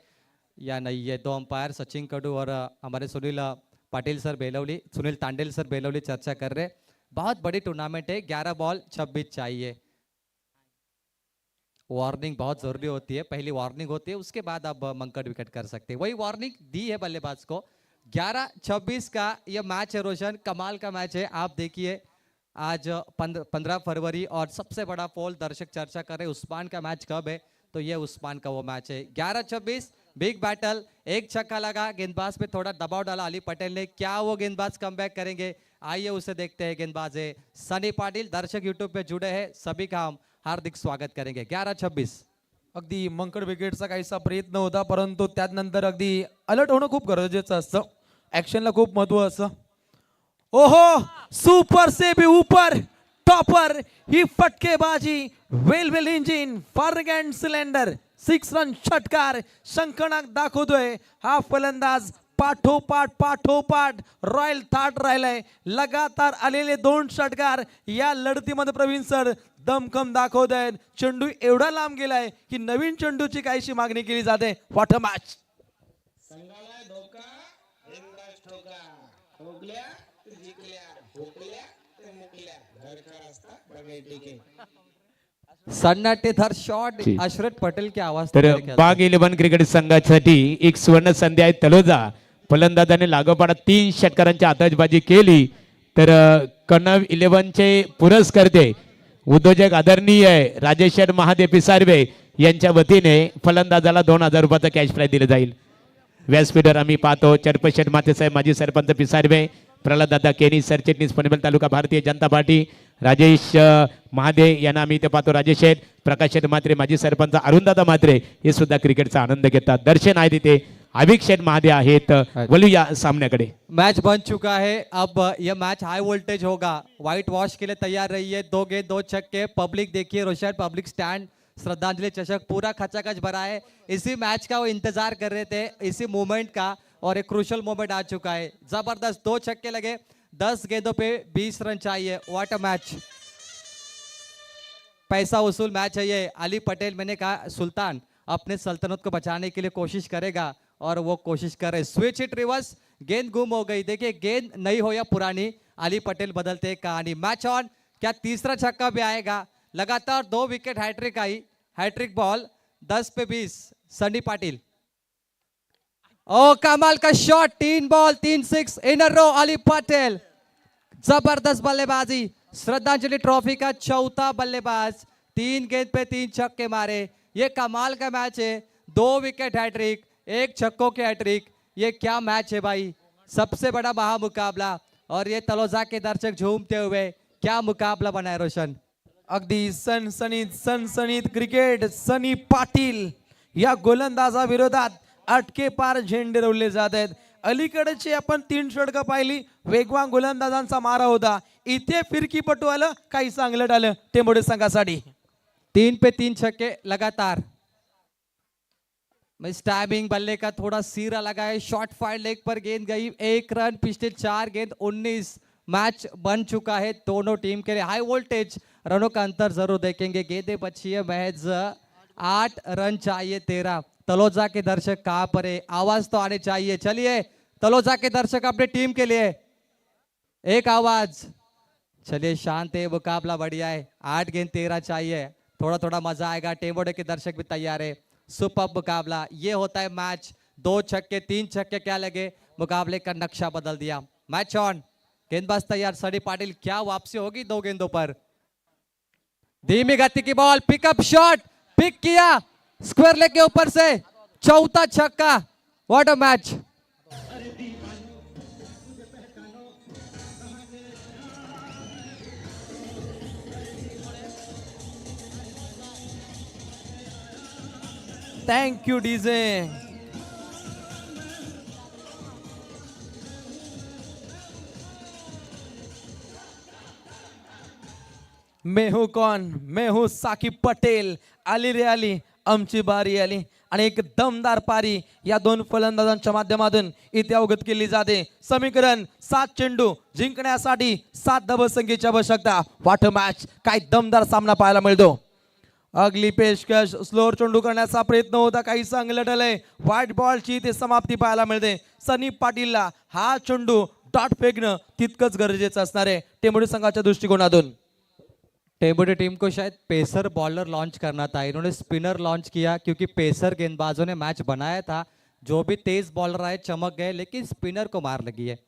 या नहीं। ये दो अंपायर सचिन कडू और हमारे सुनील पाटिल सर बेलवली, सुनील तांडेल सर बेलवली चर्चा कर रहे। बहुत बड़ी टूर्नामेंट है, 11 बॉल 26 चाहिए। वार्निंग बहुत जरूरी होती है, पहली वार्निंग होती है, उसके बाद आप मंकड़ विकेट कर सकते हैं। वही वार्निंग दी है बल्लेबाज को। 11-26 का ये मैच है रोशन, कमाल का मैच है। आप देखिए आज 15 फरवरी और सबसे बड़ा पोल दर्शक चर्चा कर रहे उस्मान का मैच कब है, तो ये उस्मान का वो मैच है। 11-26 बिग बैटल, एक छक्का लगा, गेंदबाज पे थोड़ा दबाव डाला अली पटेल ने, क्या वो गेंदबाज कमबैक करेंगे, आइए उसे देखते हैं। गेंदबाज है सनी पाटिल, दर्शक यूट्यूब पे जुड़े हैं, सभी का हम हार्दिक स्वागत करेंगे। 11-26 अगदी मंकड विकेटचा काहीसा प्रयत्न होता, परंतु त्यानंतर अगदी अलर्ट होणं खूप गरजेचं असतं, ऍक्शनला खूप महत्व असतं। ओहो, सुपर से भी ऊपर, टॉपर ही फटकेबाजी, वेल इंजिन, फारगॅन सिलेंडर, 6 रन षटकार शंखनाक दाखवतोय हा फलंदाज। पाठोपाठ रॉयल थाट राहिलाय, लगातार आलेले 2 षटकार या लढतीमध्ये प्रवीण सर दमखम दाखवत आहेत। चेंडू एवढा लांब गेलाय की नवीन चेंडूची काहीशी मागणी केली जाते। What a match. सन्नाटेदार शॉट, अशरफ पटेल की आवाज तर बाग 11 क्रिकेट संघासाठी एक सुवर्ण संधी आहे। तलोजा फलंदाजाने लागोपाठ 3 षटकारांची आतषबाजी केली, तर कणव 11 चे पुरस्कर्ते उद्योजक आदरणीय राजेश महादेव पिसारवे यांच्या वतीने फलंदाजाला 2000 रुपयाचा कॅश प्राइज दिले जाईल। व्यासपीठावर आम्ही पाहतो चर्पशेठ मातेसाहेब, माजी सरपंच पिसारवे, प्रल्हाद दादा केनी, सरचिटणीस पनवेल तालुका भारतीय जनता पार्टी, राजेश महादे यांना आम्ही इथे पाहतो। राजेश शेठ, प्रकाश शेठ मात्रे, माजी सरपंच अरुणदादा मात्रे हे सुद्धा क्रिकेटचा आनंद घेतात। दर्शन आहे तिथे अभिक शेठ महादे आहेत। वळूया सामन्याकडे। मैच बन चुका है, अब यह मैच हाई वोल्टेज होगा, व्हाइट वॉश के लिए तैयार रहिए। 2 गेंद 2 छक्के, पब्लिक देखिए रोशन, पब्लिक स्टैंड, श्रद्धांजलि चषक पूरा खचाखच भरा है। इसी मैच का वो इंतजार कर रहे थे, इसी मोमेंट का, और एक क्रूशल मोमेंट आ चुका है। जबरदस्त 2 छक्के लगे, 10 गेंदों पे 20 रन चाहिए। व्हाट अ मैच, पैसा वसूल मैच है ये। अली पटेल, मैंने कहा सुल्तान अपने सल्तनत को बचाने के लिए कोशिश करेगा और वो कोशिश कर रहे। स्विच हिट रिवर्स, गेंद गुम हो गई। देखिए गेंद नई हो या पुरानी, अली पटेल बदलते कहानी। मैच ऑन, क्या तीसरा छक्का भी आएगा? लगातार 2 विकेट हैट्रिक आई, हैट्रिक बॉल, 10 पे 20, सनी पाटिल। ओ कमाल का shot, 3 ball 3 6 in a row, Ali Patel जबरदस्त बल्लेबाजी। श्रद्धांजलि ट्रॉफी का 4था बल्लेबाज, 3 गेंद पे 3 छक्के मारे। ये कमाल का मैच है, 2 विकेट हैट्रिक, 1 छक्कों के हैट्रिक। ये क्या मैच है भाई, सबसे बड़ा महामुकाबला, और ये तलोजा के दर्शक झूमते हुए, क्या मुकाबला बना है रोशन। अगदी सनसनीत क्रिकेट। सनी पाटील या गोलंदाजा विरोधात अटके पार झेंडे रोवले जात आहेत। अलीकडचे आपण 3 षटकं पाहिली, वेगवान गोलंदाजांचा मारा होता। इथे फिरकीपटू आलं, काही चांगलं आलं टेंबोडे संघासाठी। 3 पे 3 छक्के लगातार। स्टैबिंग बल्ले का थोड़ा सीरा लगा है, शॉर्ट फाइट लेग पर गेंद गई, 1 रन, पिछले 4 गेंद 19। मैच बन चुका है दोनों टीम के लिए। हाई वोल्टेज, रनों का अंतर जरूर देखेंगे। गेंदें बची है महज 8 रन चाहिए 13। तलोजा के दर्शक कहां पर है, आवाज तो आने चाहिए। चलिए तलोजा के दर्शक अपने टीम के लिए एक आवाज। चलिए शांत है, मुकाबला बढ़िया है। 8 गेंद 13 चाहिए, थोड़ा थोड़ा मजा आएगा। टेंबोडे के दर्शक भी तैयार है। सुपर मुकाबला, ये होता है मैच। 2 छक्के 3 छक्के क्या लगे, मुकाबले का नक्शा बदल दिया। मैच ऑन, गेंदबाज तैयार, सनी पाटिल, क्या वापसी होगी 2 गेंदों पर। धीमी गति की बॉल, पिकअप शॉट, पिक किया स्क्वायर लेग के ऊपर से, चौथा छक्का। What a match. Thank you DJ. मैं हूं कौन, मैं हूं साकिब पटेल, आली रे आली, आमची बारी आली आणि एक दमदार पारी या दोन फलंदाजांच्या माध्यमातून इथे अवगत केली जाते। समीकरण 7 चेंडू जिंकण्यासाठी 7 धावसंख्येची आवश्यकता। वाट मॅच, काय दमदार सामना पाहायला मिळतो। अगली पेशकश स्लोअर चेंडू करण्याचा प्रयत्न होता, काही चांगलं ठरलंय। व्हाईट बॉलची इथे समाप्ती पाहायला मिळते। सनी पाटीलला हा चेंडू डॉट फेकणं तितकंच गरजेचं असणार आहे टेंबोडी संघाच्या दृष्टिकोनातून। टेबुडी टीम को शायद पेसर बॉलर लॉन्च करना था, इन्होंने स्पिनर लॉन्च किया क्योंकि पेसर गेंदबाजों ने मैच बनाया था। जो भी तेज बॉलर आए चमक गए, लेकिन स्पिनर को मार लगी है।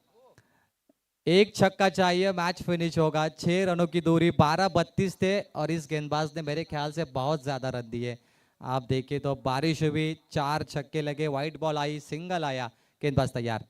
एक छक्का चाहिए, मैच फिनिश होगा। 6 रनों की दूरी, 12-32 थे और इस गेंदबाज ने मेरे ख्याल से बहुत ज्यादा रन दिए। आप देखिए तो बारिश हुई, 4 छक्के लगे, व्हाइट बॉल आई, सिंगल आया, गेंदबाज तैयार।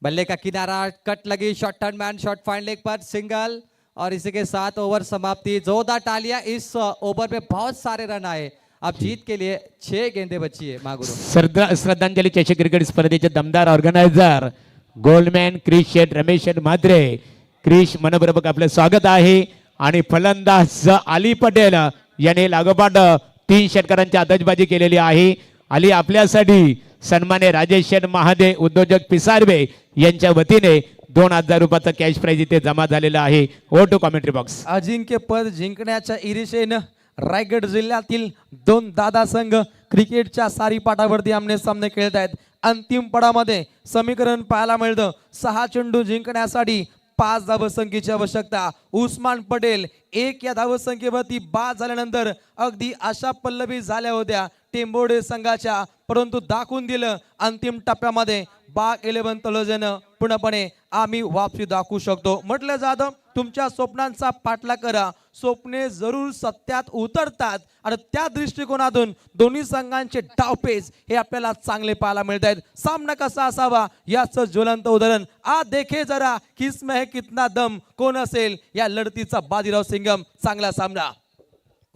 बल्ले का किनारा, कट लगी, short turn man, short fine leg पर सिंगल, और इसी के साथ ओवर समाप्ति। जोरदार तालियां, इस ओवर में बहुत सारे रन आए। अब जीत के लिए 6 गेंदें बची है मागुरू। श्रद्धांजली चषक क्रिकेट स्पर्धेचे दमदार ऑर्गनायझर गोल्डमॅन क्रिश शेठ रमेश शेठ म्हात्रे, क्रिश मनपूर्वक आपलं स्वागत आहे। आणि फलंदाज अली पटेल याने लागोपाठ 3 षटकारांची आतषबाजी केलेली आहे। अली आपल्यासाठी सन्मान्य राजेश शेठ महादे उद्योजक पिसारवे यांच्या वतीने 2000 रुपयाचा कॅश प्राइज इथे जमा झालेला आहे। O two commentary box. अजिंक्यपद जिंकण्याच्या इरिशेनं रायगड जिल्ह्यातील 2 दादा संघ क्रिकेटच्या सारीपाटावरती आमने सामने खेळत आहेत। अंतिम पडामध्ये समीकरण पाहायला मिळतं, 6 चेंडू जिंकण्यासाठी 5 धावसंख्येची आवश्यकता। उस्मान पटेल 1 या धावसंख्येवरती बाद झाल्यानंतर अगदी आशा पल्लवी झाल्या होत्या टेंबोडे संघाच्या, परंतु दाखवून दिलं अंतिम टप्प्यामध्ये बाग 11 तलोजेनं पूर्णपणे आम्ही वापसी दाखवू शकतो। म्हटलं जातं तुमच्या स्वप्नांचा पाठलाग करा, स्वप्ने जरूर सत्यात उतरतात आणि त्या दृष्टिकोनातून दोन्ही संघांचे डावपेच हे आपल्याला चांगले पाहायला मिळत आहेत। सामना कसा असावा याचं ज्वलंत उदाहरण आज देखे जरा, किसमें है कितना दम, कोण असेल या लढतीचा बाजीराव सिंघम। चांगला सामना।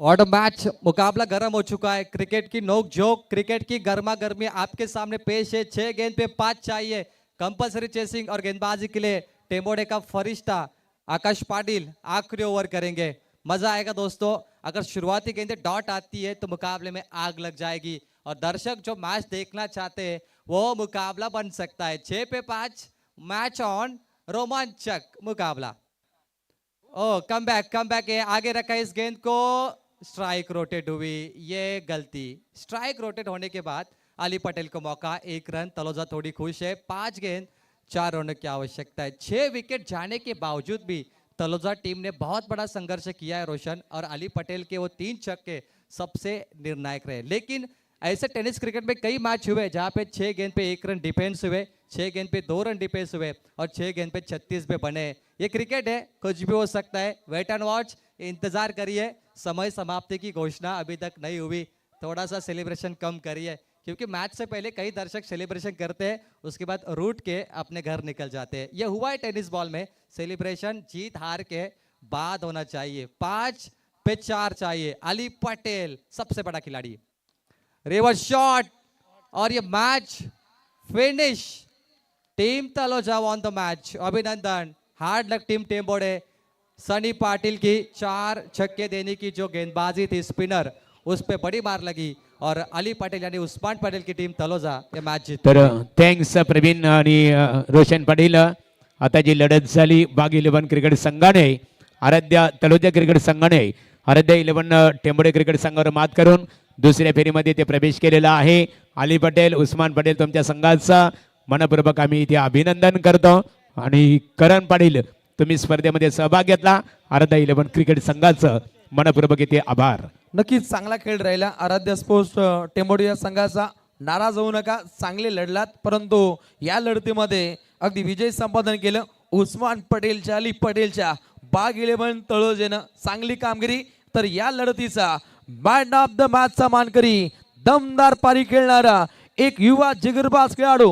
What a match. मुकाबला गर्म हो चुका है, क्रिकेट की नोक झोंक, क्रिकेट की गर्मा गर्मी आपके सामने पेश है। 6 गेंद पे 5 चाहिए, कंपलसरी चेसिंग और गेंदबाजी के लिए टेंबोडे का फरिश्ता आकाश पाटिल आखिरी ओवर करेंगे। मजा आएगा दोस्तों। अगर शुरुआती गेंदें डॉट आती है तो मुकाबले में आग लग जाएगी, और दर्शक जो मैच देखना चाहते हैं वो मुकाबला बन सकता है। 6 पे 5 मैच ऑन, रोमांचक मुकाबला। ओ कम बैक है, आगे रखा इस गेंद को, स्ट्राइक रोटेट हुई, ये गलती। स्ट्राइक रोटेट होने के बाद अली पटेल को मौका, 1 रन। तलोजा थोड़ी खुश है। 5 गेंद 4 रनों की आवश्यकता है। 6 विकेट जाने के बावजूद भी तलोजा टीम ने बहुत बड़ा संघर्ष किया है रोशन, और अली पटेल के वो 3 छक्के सबसे निर्णायक रहे। लेकिन ऐसे टेनिस क्रिकेट में कई मैच हुए जहां पे 6 गेंद पे 1 रन डिफेंस हुए, 6 गेंद पे 2 रन डिफेंस हुए, और 6 गेंद पे 36 पे बने। ये क्रिकेट है, कुछ भी हो सकता है। वेट एंड वॉच, इंतजार करिए। समय समाप्ति की घोषणा अभी तक नहीं हुई, थोड़ा सा सेलिब्रेशन कम करिए, क्योंकि मैच से पहले कई दर्शक सेलिब्रेशन करते हैं, उसके बाद रूट के अपने घर निकल जाते हैं। ये हुआ है टेनिस बॉल में, सेलिब्रेशन जीत हार के बाद होना चाहिए। 5 पे 4 चाहिए। अली पटेल सबसे बड़ा खिलाड़ी, रिवर्स शॉट, और ये match finish. Team Taloja won the match. अभिनंदन, हार्ड लक टीम टेंबोडे। सनी पाटिल की 4 छक्के देने की जो गेंदबाजी थी स्पिनर, उस पे बड़ी मार लगी, और अली पटेल यानी उस्मान पटेल की टीम तलोजा ये मैच जीत। तर थँक्स प्रवीण आणि रोशन पाटील। आता जी लढत झाली बाग 11 क्रिकेट संघाने आराध्या तलोजा क्रिकेट संघाने आराध्या 11 टेंबोडे क्रिकेट संघावर मात करून दुसऱ्या फेरीमध्ये ते प्रवेश केलेला आहे। अली पटेल, उस्मान पटेल तुमच्या संघाचा मनपूर्वक आम्ही इथे अभिनंदन करतो। आणि करण पाटील तुम्ही स्पर्धेमध्ये सहभाग घेतला, आराध्या 11 क्रिकेट संघाचं मनपूर्वक इथे आभार। नक्कीच चांगला खेळ राहिला आराध्य स्पोर्ट्स टेंबोडी या संघाचा। नाराज होऊ नका, चांगले लढलात, परंतु या लढतीमध्ये अगदी विजय संपादन केलं। उस्मान पटेलच्या अली पटेलच्या बाग 11 तळोजेनं चांगली कामगिरी. तर या लढतीचा मॅन ऑफ द मॅचचा मानकरी दमदार पारी खेळणारा एक युवा जिगरबाज खेळाडू